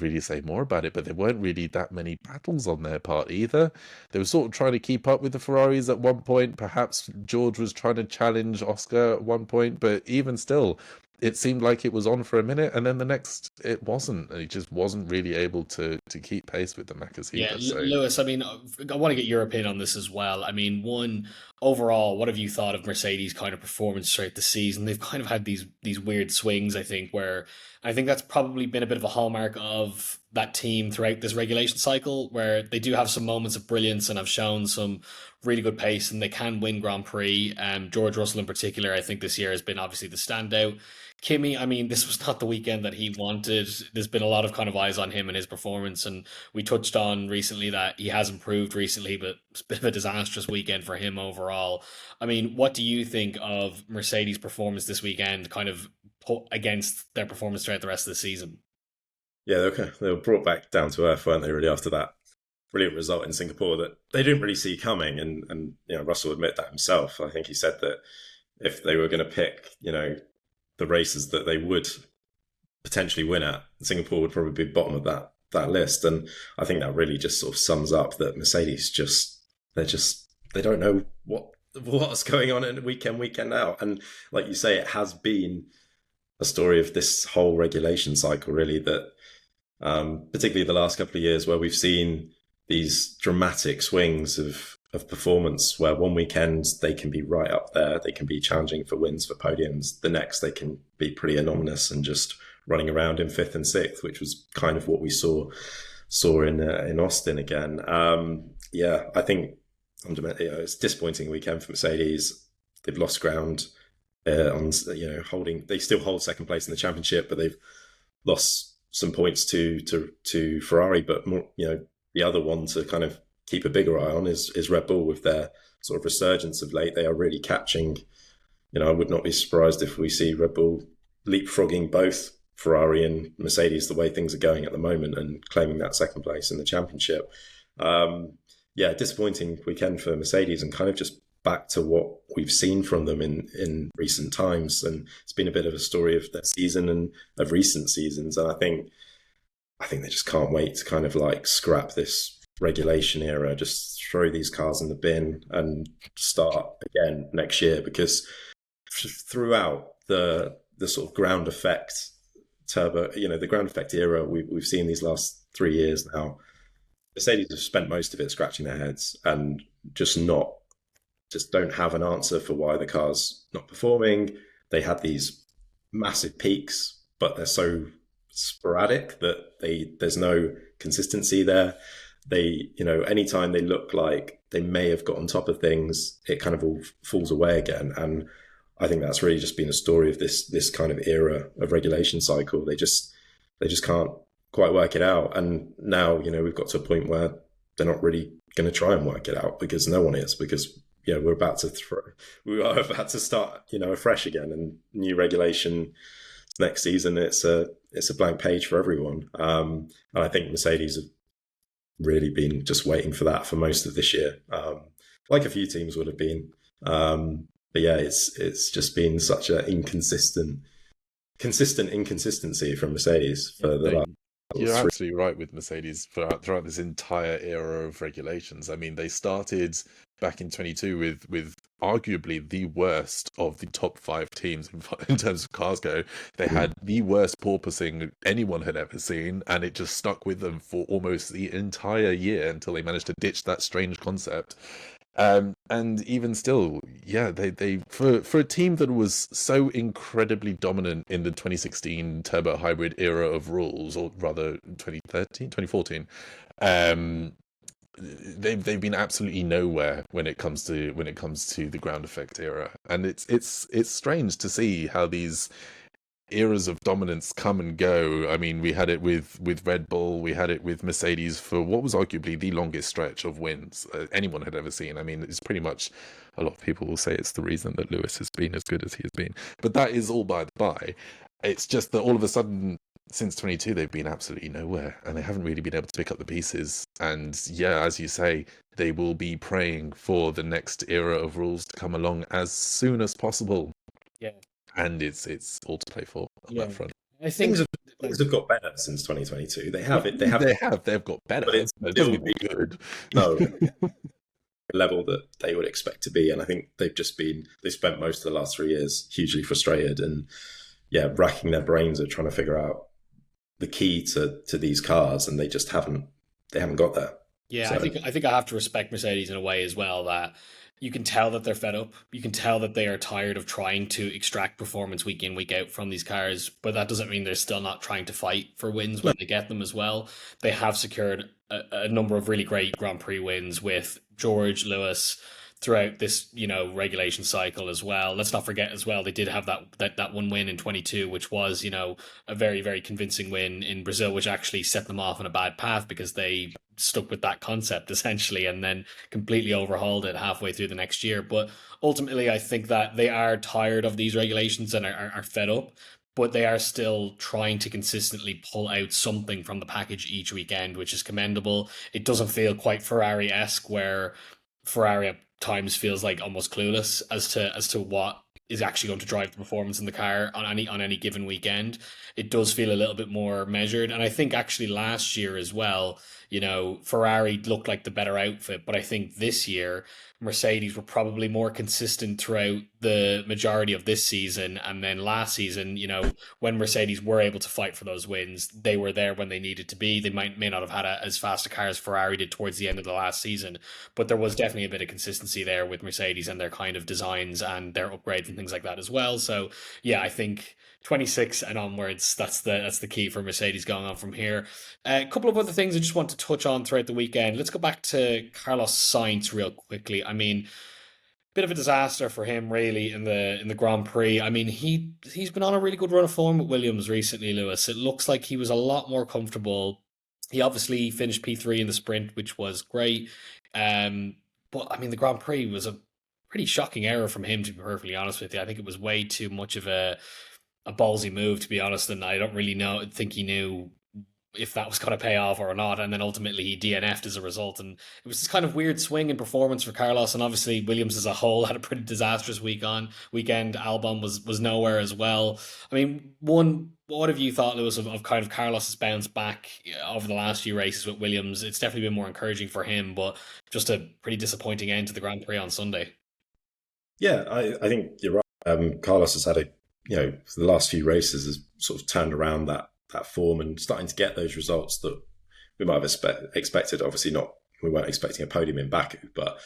really say more about it, but there weren't really that many battles on their part either. They were sort of trying to keep up with the Ferraris at one point. Perhaps George was trying to challenge Oscar at one point, but even still, it seemed like it was on for a minute, and then the next it wasn't. He just wasn't really able to keep pace with the Maccas Yeah, either. So Lewis, I mean, I want to get your opinion on this as well. I mean, one, overall, what have you thought of Mercedes' kind of performance throughout the season? They've kind of had these weird swings, I think, where I think that's probably been a bit of a hallmark of that team throughout this regulation cycle, where they do have some moments of brilliance and have shown some really good pace, and they can win Grand Prix. George Russell in particular, I think this year has been obviously the standout. Kimi, I mean, this was not the weekend that he wanted. There's been a lot of kind of eyes on him and his performance, and we touched on recently that he has improved recently, but it's a bit of a disastrous weekend for him overall. I mean, what do you think of Mercedes' performance this weekend, kind of put against their performance throughout the rest of the season? yeah, they were brought back down to earth, weren't they? Really, after that brilliant result in Singapore that they didn't really see coming, and Russell admit that himself. I think he said that if they were going to pick, the races that they would potentially win at, Singapore would probably be bottom of that list. And I think that really just sort of sums up that Mercedes they don't know what's going on in weekend out. And like you say, it has been a story of this whole regulation cycle, really, that particularly the last couple of years where we've seen these dramatic swings of performance where one weekend they can be right up there, they can be challenging for wins, for podiums. The next they can be pretty anonymous and just running around in fifth and sixth, which was kind of what we saw in Austin again. I think fundamentally it's a disappointing weekend for Mercedes. They've lost ground on holding. They still hold second place in the championship, but they've lost some points to Ferrari. But more, the other one to kind of keep a bigger eye on is Red Bull with their sort of resurgence of late. They are really catching. I would not be surprised if we see Red Bull leapfrogging both Ferrari and Mercedes the way things are going at the moment and claiming that second place in the championship. Disappointing weekend for Mercedes and kind of just back to what we've seen from them in recent times. And it's been a bit of a story of their season and of recent seasons. And I think they just can't wait to kind of like scrap this regulation era, just throw these cars in the bin and start again next year, because throughout the sort of ground effect turbo, the ground effect era we've seen these last 3 years now, Mercedes have spent most of it scratching their heads and just don't have an answer for why the car's not performing. They had these massive peaks, but they're so sporadic that there's no consistency there. Anytime they look like they may have got on top of things, it kind of all falls away again. And I think that's really just been a story of this kind of era of regulation cycle. They just can't quite work it out. And now, we've got to a point where they're not really going to try and work it out, because no one is, because we are about to start, afresh again, and new regulation next season. It's a blank page for everyone. And I think Mercedes have really been just waiting for that for most of this year, like a few teams would have been. But yeah, it's just been such an consistent inconsistency from Mercedes for the last. You're absolutely right with Mercedes throughout this entire era of regulations. I mean, they started back in 22 with arguably the worst of the top 5 teams in terms of cars go. They had the worst porpoising anyone had ever seen, and it just stuck with them for almost the entire year until they managed to ditch that strange concept. And even still, they for a team that was so incredibly dominant in the 2016 turbo hybrid era of rules, or rather 2014, they've been absolutely nowhere when it comes to the ground effect era. And it's strange to see how these eras of dominance come and go. I mean, we had it with Red Bull, we had it with Mercedes for what was arguably the longest stretch of wins anyone had ever seen. I mean, it's pretty much, a lot of people will say it's the reason that Lewis has been as good as he has been, but that is all by the by. It's just that all of a sudden, since 22, they've been absolutely nowhere, and they haven't really been able to pick up the pieces. And yeah, as you say, they will be praying for the next era of rules to come along as soon as possible. Yeah. And it's all to play for on that front. I think things have got better since 2022. They've got better, but it's still still good. No, level that they would expect to be. And I think they spent most of the last 3 years hugely frustrated and racking their brains at trying to figure out the key to these cars, and they haven't got there. Yeah, so I think I have to respect Mercedes in a way as well, that you can tell that they're fed up. You can tell that they are tired of trying to extract performance week in, week out from these cars, but that doesn't mean they're still not trying to fight for wins when they get them as well. They have secured a number of really great Grand Prix wins with George, Lewis, throughout this, regulation cycle as well. Let's not forget as well, they did have that one win in 22, which was, a very, very convincing win in Brazil, which actually set them off on a bad path because they stuck with that concept essentially and then completely overhauled it halfway through the next year. But ultimately, I think that they are tired of these regulations and are fed up, but they are still trying to consistently pull out something from the package each weekend, which is commendable. It doesn't feel quite Ferrari-esque, where Ferrari at times feels like almost clueless as to what is actually going to drive the performance in the car on any given weekend. It does feel a little bit more measured. And I think actually last year as well, Ferrari looked like the better outfit, but I think this year Mercedes were probably more consistent throughout the majority of this season. And then last season, when Mercedes were able to fight for those wins, they were there when they needed to be. They may not have had as fast a car as Ferrari did towards the end of the last season, but there was definitely a bit of consistency there with Mercedes and their kind of designs and their upgrades and things like that as well. So yeah, I think 26 and onwards, that's the key for Mercedes going on from here. A couple of other things I just want to touch on throughout the weekend. Let's go back to Carlos Sainz real quickly. I mean, bit of a disaster for him really in the Grand Prix. I mean, he's been on a really good run of form with Williams recently, Lewis. It looks like he was a lot more comfortable. He obviously finished P3 in the sprint, which was great. But I mean, the Grand Prix was a pretty shocking error from him, to be perfectly honest with you. I think it was way too much of a ballsy move, to be honest, and I don't really think he knew if that was going to pay off or not. And then ultimately he DNF'd as a result. And it was this kind of weird swing in performance for Carlos. And obviously Williams as a whole had a pretty disastrous weekend. Albon was nowhere as well. I mean, what have you thought, Lewis, of kind of Carlos's bounce back over the last few races with Williams? It's definitely been more encouraging for him, but just a pretty disappointing end to the Grand Prix on Sunday. Yeah, I think you're right. Carlos has had for the last few races has sort of turned around that form and starting to get those results that we might have expected. Obviously we weren't expecting a podium in Baku, but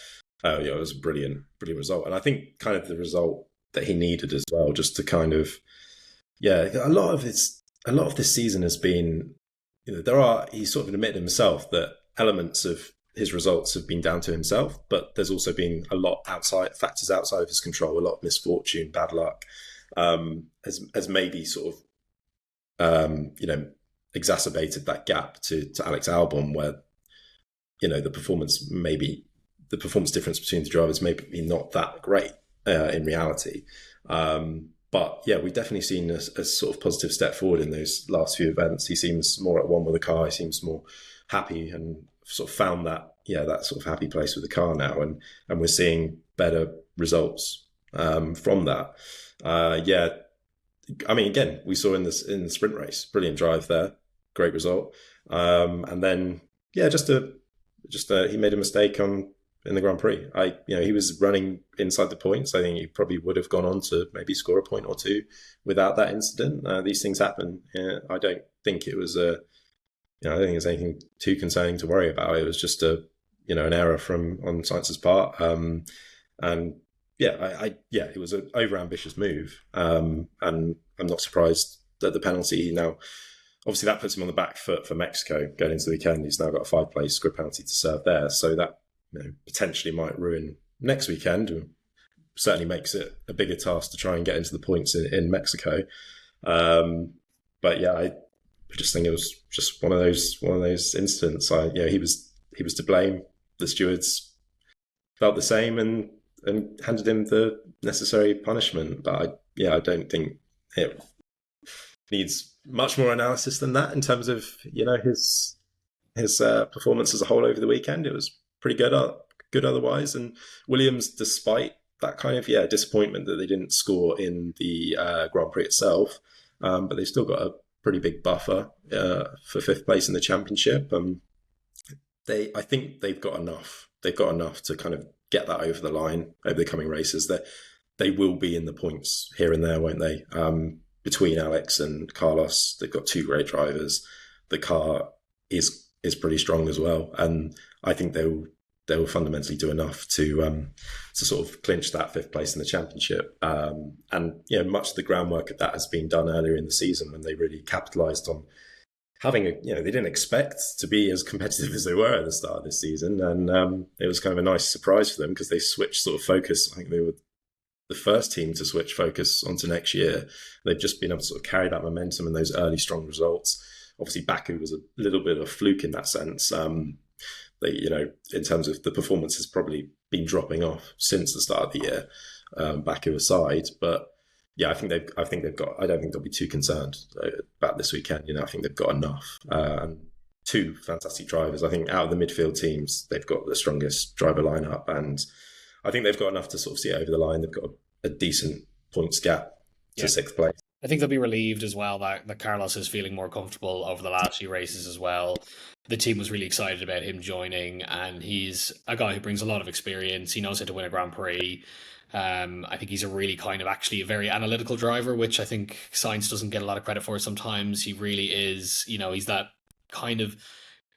it was a brilliant result. And I think kind of the result that he needed as well, just to kind of, a lot of this season has been, he sort of admitted himself that elements of his results have been down to himself, but there's also been a lot factors outside of his control, a lot of misfortune, bad luck, has maybe sort of, exacerbated that gap to Alex Albon, where, the performance difference between the drivers maybe not that great in reality. But yeah, we've definitely seen a sort of positive step forward in those last few events. He seems more at one with the car. He seems more happy and sort of found that sort of happy place with the car now. And we're seeing better results from that. I mean, again, we saw in the sprint race, brilliant drive there, great result. And then, he made a mistake in the Grand Prix. He was running inside the points. I think he probably would have gone on to maybe score a point or two without that incident. These things happen. I don't think it was I don't think there's anything too concerning to worry about. It was just an error on Sainz's part. It was an over-ambitious move. And I'm not surprised that the penalty now, obviously that puts him on the back foot for Mexico going into the weekend. He's now got a 5-place grid penalty to serve there. So that potentially might ruin next weekend. And certainly makes it a bigger task to try and get into the points in Mexico. I just think it was just one of those incidents. He was to blame. The stewards felt the same and handed him the necessary punishment. But I don't think it needs much more analysis than that in terms of his performance as a whole over the weekend. It was pretty good otherwise. And Williams, despite that kind of disappointment that they didn't score in the Grand Prix itself, but they've still got a pretty big buffer for 5th place in the championship. I think they've got enough. They've got enough to kind of get that over the line over the coming races. That they will be in the points here and there, won't they? Between Alex and Carlos, they've got 2 great drivers. The car is pretty strong as well, and I think they will fundamentally do enough to sort of clinch that 5th place in the championship. And much of the groundwork of that has been done earlier in the season when they really capitalised on having they didn't expect to be as competitive as they were at the start of this season, and it was kind of a nice surprise for them because they switched sort of focus. I think they were the first team to switch focus onto next year. They've just been able to sort of carry that momentum and those early strong results. Obviously, Baku was a little bit of a fluke in that sense. They, in terms of the performance has probably been dropping off since the start of the year, Baku aside. But I think they've got. I don't think they'll be too concerned about this weekend. I think they've got enough. And 2 fantastic drivers. I think out of the midfield teams, they've got the strongest driver lineup, and I think they've got enough to sort of see it over the line. They've got a decent points gap to 6th place. I think they'll be relieved as well that Carlos is feeling more comfortable over the last few races as well. The team was really excited about him joining, and he's a guy who brings a lot of experience. He knows how to win a Grand Prix. I think he's a really kind of actually a very analytical driver, which I think science doesn't get a lot of credit for sometimes. He really is, he's that kind of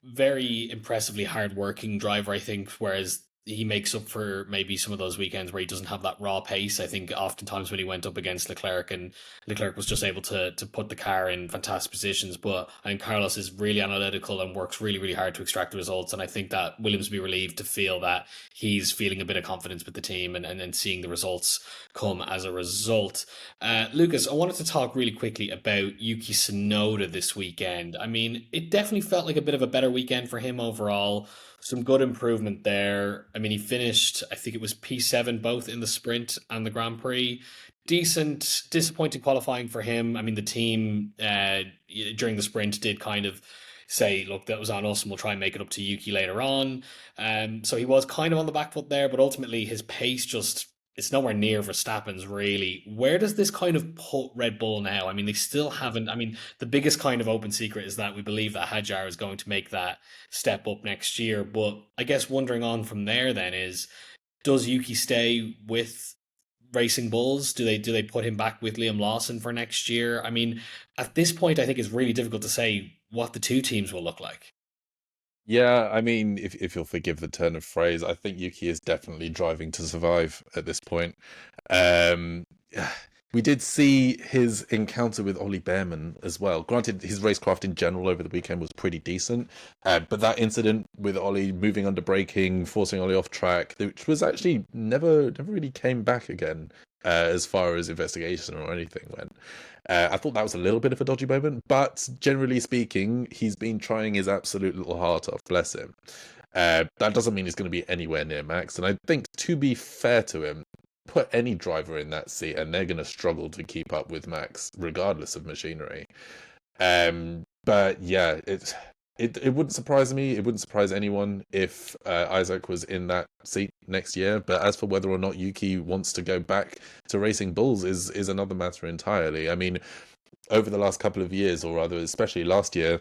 very impressively hardworking driver, I think, whereas he makes up for maybe some of those weekends where he doesn't have that raw pace. I think oftentimes when he went up against Leclerc, and Leclerc was just able to put the car in fantastic positions, but I think Carlos is really analytical and works really, really hard to extract the results. And I think that Williams will be relieved to feel that he's feeling a bit of confidence with the team and then seeing the results come as a result. Lucas, I wanted to talk really quickly about Yuki Tsunoda this weekend. I mean, it definitely felt like a bit of a better weekend for him overall. Some good improvement there. I mean, he finished, I think it was P7 both in the sprint and the Grand Prix. Decent, disappointing qualifying for him. I mean, the team during the sprint did kind of say, look, that was on us and we'll try and make it up to Yuki later on. So he was kind of on the back foot there, but ultimately his pace just, it's nowhere near Verstappen's really. Where does this kind of put Red Bull now? I mean, they still haven't. I mean, the biggest kind of open secret is that we believe that Hadjar is going to make that step up next year. But I guess wondering on from there then is, does Yuki stay with Racing Bulls? Do they put him back with Liam Lawson for next year? I mean, at this point, I think it's really difficult to say what the two teams will look like. Yeah, I mean, if you'll forgive the turn of phrase, I think Yuki is definitely driving to survive at this point. Um, we did see his encounter with Ollie Behrman as well. Granted, his racecraft in general over the weekend was pretty decent, but that incident with Ollie moving under braking, forcing Ollie off track, which was actually never really came back again. As far as investigation or anything went. I thought that was a little bit of a dodgy moment, but generally speaking, he's been trying his absolute little heart off, bless him. That doesn't mean he's going to be anywhere near Max, and I think, to be fair to him, put any driver in that seat and they're going to struggle to keep up with Max, regardless of machinery. But yeah, it wouldn't surprise me. It wouldn't surprise anyone if Isaac was in that seat next year. But as for whether or not Yuki wants to go back to Racing Bulls is another matter entirely. I mean, over the last couple of years, or rather, especially last year,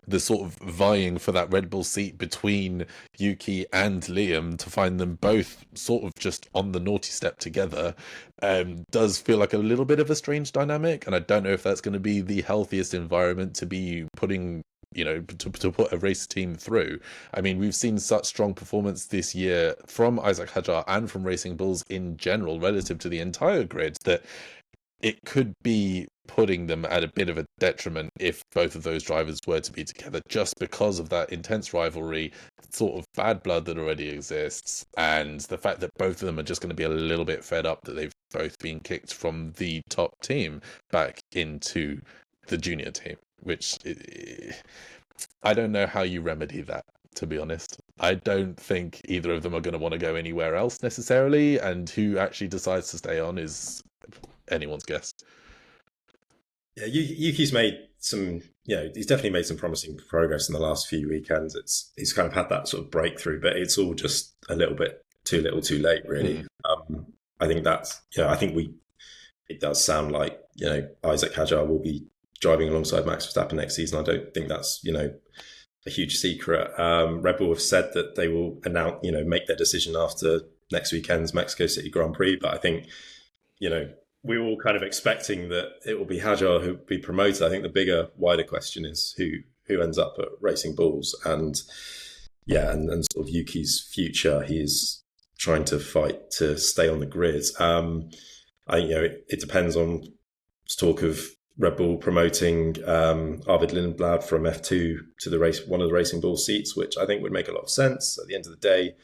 the sort of vying for that Red Bull seat between Yuki and Liam to find them both sort of just on the naughty step together does feel like a little bit of a strange dynamic. And I don't know if that's going to be the healthiest environment to be putting, to put a race team through. I mean, we've seen such strong performance this year from Isaac Hadjar and from Racing Bulls in general relative to the entire grid that it could be putting them at a bit of a detriment if both of those drivers were to be together, just because of that intense rivalry, sort of bad blood that already exists, and the fact that both of them are just going to be a little bit fed up that they've both been kicked from the top team back into the junior team, which I don't know how you remedy that, to be honest. I don't think either of them are going to want to go anywhere else necessarily, and who actually decides to stay on is anyone's guess. Yeah, Yuki's made some, he's definitely made some promising progress in the last few weekends. He's kind of had that sort of breakthrough, but it's all just a little bit too little too late, really. I think that's, it does sound like, Isaac Hadjar will be driving alongside Max Verstappen next season. I don't think that's, a huge secret. Red Bull have said that they will announce, make their decision after next weekend's Mexico City Grand Prix, but I think, we're all kind of expecting that it will be Hadjar who will be promoted. I think the bigger, wider question is who ends up at Racing Bulls, and sort of Yuki's future. He is trying to fight to stay on the grid. It depends on talk of Red Bull promoting Arvid Lindblad from F2 to one of the Racing Bulls seats, which I think would make a lot of sense. At the end of the day,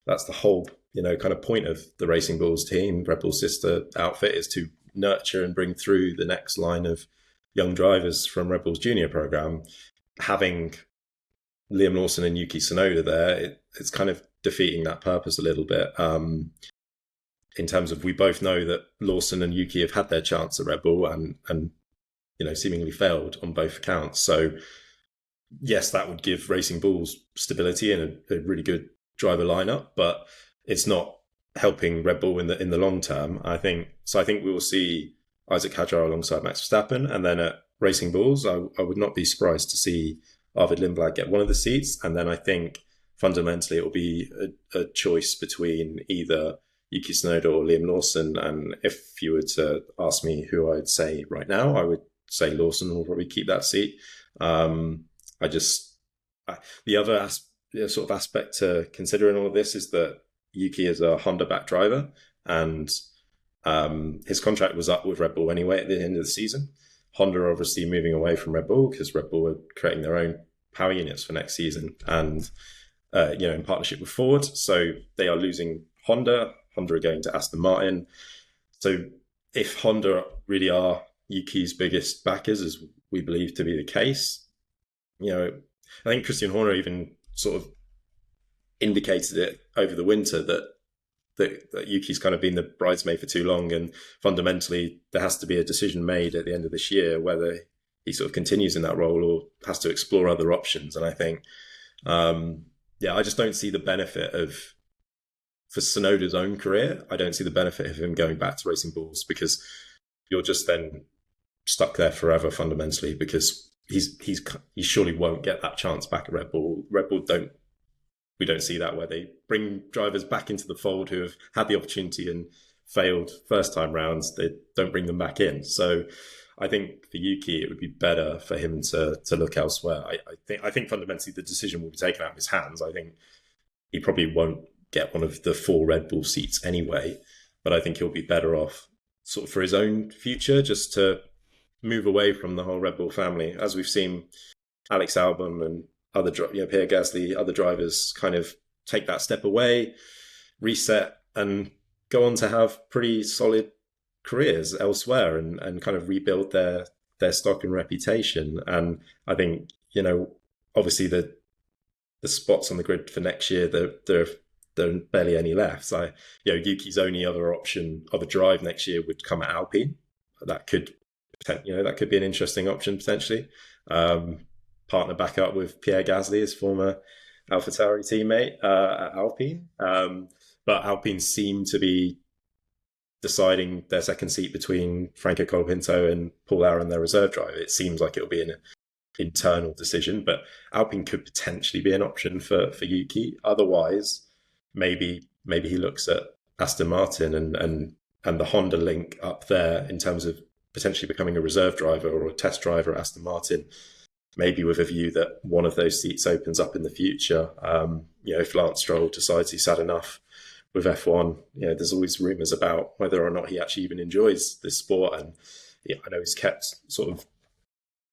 that's the whole kind of point of the Racing Bulls team, Red Bull's sister outfit, is to nurture and bring through the next line of young drivers from Red Bull's junior program. Having Liam Lawson and Yuki Tsunoda there, it's kind of defeating that purpose a little bit. In terms of, we both know that Lawson and Yuki have had their chance at Red Bull and seemingly failed on both accounts. So yes, that would give Racing Bulls stability and a really good driver lineup, but it's not helping Red Bull in the long term. I think we will see Isaac Hadjar alongside Max Verstappen. And then at Racing Bulls, I would not be surprised to see Arvid Lindblad get one of the seats. And then I think fundamentally it will be a choice between either Yuki Tsunoda or Liam Lawson. And if you were to ask me who I'd say right now, I would say Lawson will probably keep that seat. The other sort of aspect to consider in all of this is that Yuki is a Honda-backed driver, and his contract was up with Red Bull anyway at the end of the season. Honda are obviously moving away from Red Bull because Red Bull are creating their own power units for next season, and in partnership with Ford. So they are losing Honda. Honda are going to Aston Martin. So if Honda really are Yuki's biggest backers, as we believe to be the case, I think Christian Horner even sort of indicated it over the winter that Yuki's kind of been the bridesmaid for too long, and fundamentally there has to be a decision made at the end of this year whether he sort of continues in that role or has to explore other options. And I think, I just don't see the benefit for Tsunoda's own career. I don't see the benefit of him going back to Racing Bulls, because you're just then stuck there forever fundamentally, because he surely won't get that chance back at Red Bull. We don't see that, where they bring drivers back into the fold who have had the opportunity and failed first time rounds. They don't bring them back in. So I think for Yuki, it would be better for him to look elsewhere. I think fundamentally the decision will be taken out of his hands. I think he probably won't get one of the 4 Red Bull seats anyway, but I think he'll be better off sort of for his own future just to move away from the whole Red Bull family. As we've seen Alex Albon and other Pierre Gasly, other drivers kind of take that step away, reset, and go on to have pretty solid careers elsewhere and kind of rebuild their stock and reputation. And I think, obviously the spots on the grid for next year, there are barely any left. So, Yuki's only other option of a drive next year would come at Alpine. That could be an interesting option potentially. Partner back up with Pierre Gasly, his former AlphaTauri teammate at Alpine. But Alpine seem to be deciding their second seat between Franco Colapinto and Paul Aron, their reserve driver. It seems like it'll be an internal decision, but Alpine could potentially be an option for Yuki. Otherwise, maybe he looks at Aston Martin and the Honda link up there in terms of potentially becoming a reserve driver or a test driver at Aston Martin, maybe with a view that one of those seats opens up in the future. If Lance Stroll decides he's had enough with F1, there's always rumours about whether or not he actually even enjoys this sport. And I know he's kept sort of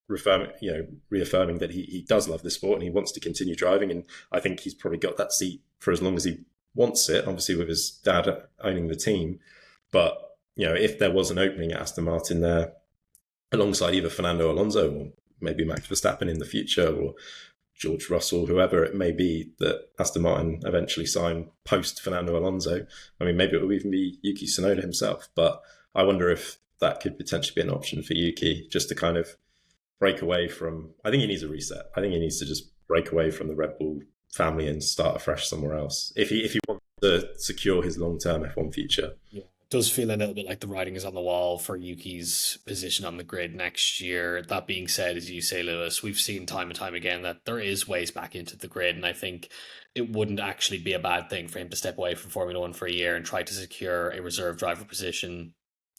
reaffirming that he does love this sport and he wants to continue driving. And I think he's probably got that seat for as long as he wants it, obviously with his dad owning the team. But, if there was an opening at Aston Martin there, alongside either Fernando Alonso or maybe Max Verstappen in the future, or George Russell, whoever it may be that Aston Martin eventually sign post Fernando Alonso. I mean, maybe it will even be Yuki Tsunoda himself, but I wonder if that could potentially be an option for Yuki, just to kind of break away from, I think he needs a reset. I think he needs to just break away from the Red Bull family and start afresh somewhere else if he wants to secure his long-term F1 future. Yeah. Does feel a little bit like the writing is on the wall for Yuki's position on the grid next year. That being said, as you say, Lewis, we've seen time and time again that there is ways back into the grid, and I think it wouldn't actually be a bad thing for him to step away from Formula One for a year and try to secure a reserve driver position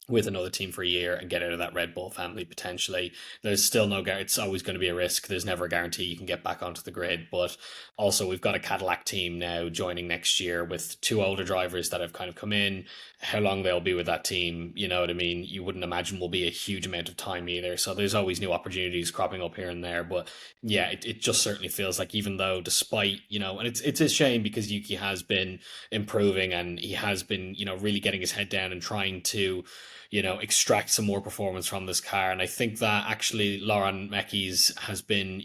with another team for a year and get out of that Red Bull family potentially. There's still no guarantee. It's always going to be a risk. There's never a guarantee you can get back onto the grid. But also we've got a Cadillac team now joining next year with 2 older drivers that have kind of come in. How long they'll be with that team, you know what I mean? You wouldn't imagine will be a huge amount of time either. So there's always new opportunities cropping up here and there. But yeah, it just certainly feels like, even though despite, and it's a shame because Yuki has been improving and he has been, really getting his head down and trying to, extract some more performance from this car. And I think that actually Laurent Mekies has been,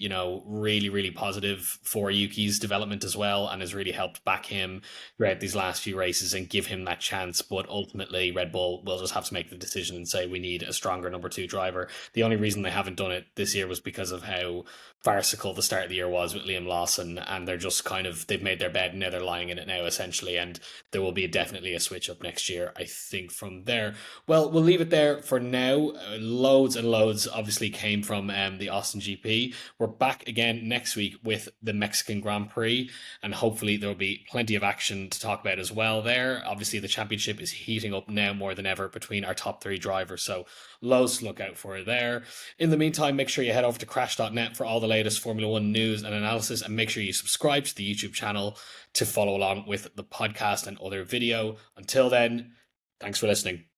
really, really positive for Yuki's development as well, and has really helped back him throughout these last few races and give him that chance. But ultimately Red Bull will just have to make the decision and say we need a stronger number 2 driver. The only reason they haven't done it this year was because of how farcical the start of the year was with Liam Lawson, and they're just they've made their bed and now they're lying in it now essentially, and there will be definitely a switch up next year, I think, from there. Well, we'll leave it there for now. Loads and loads obviously came from the Austin GP. We're back again next week with the Mexican Grand Prix, and hopefully there will be plenty of action to talk about as well there. Obviously the championship is heating up now more than ever between our top 3 drivers, so loads to look out for there. In the meantime, make sure you head over to crash.net for all the latest Formula One news and analysis, and make sure you subscribe to the YouTube channel to follow along with the podcast and other video. Until then, thanks for listening.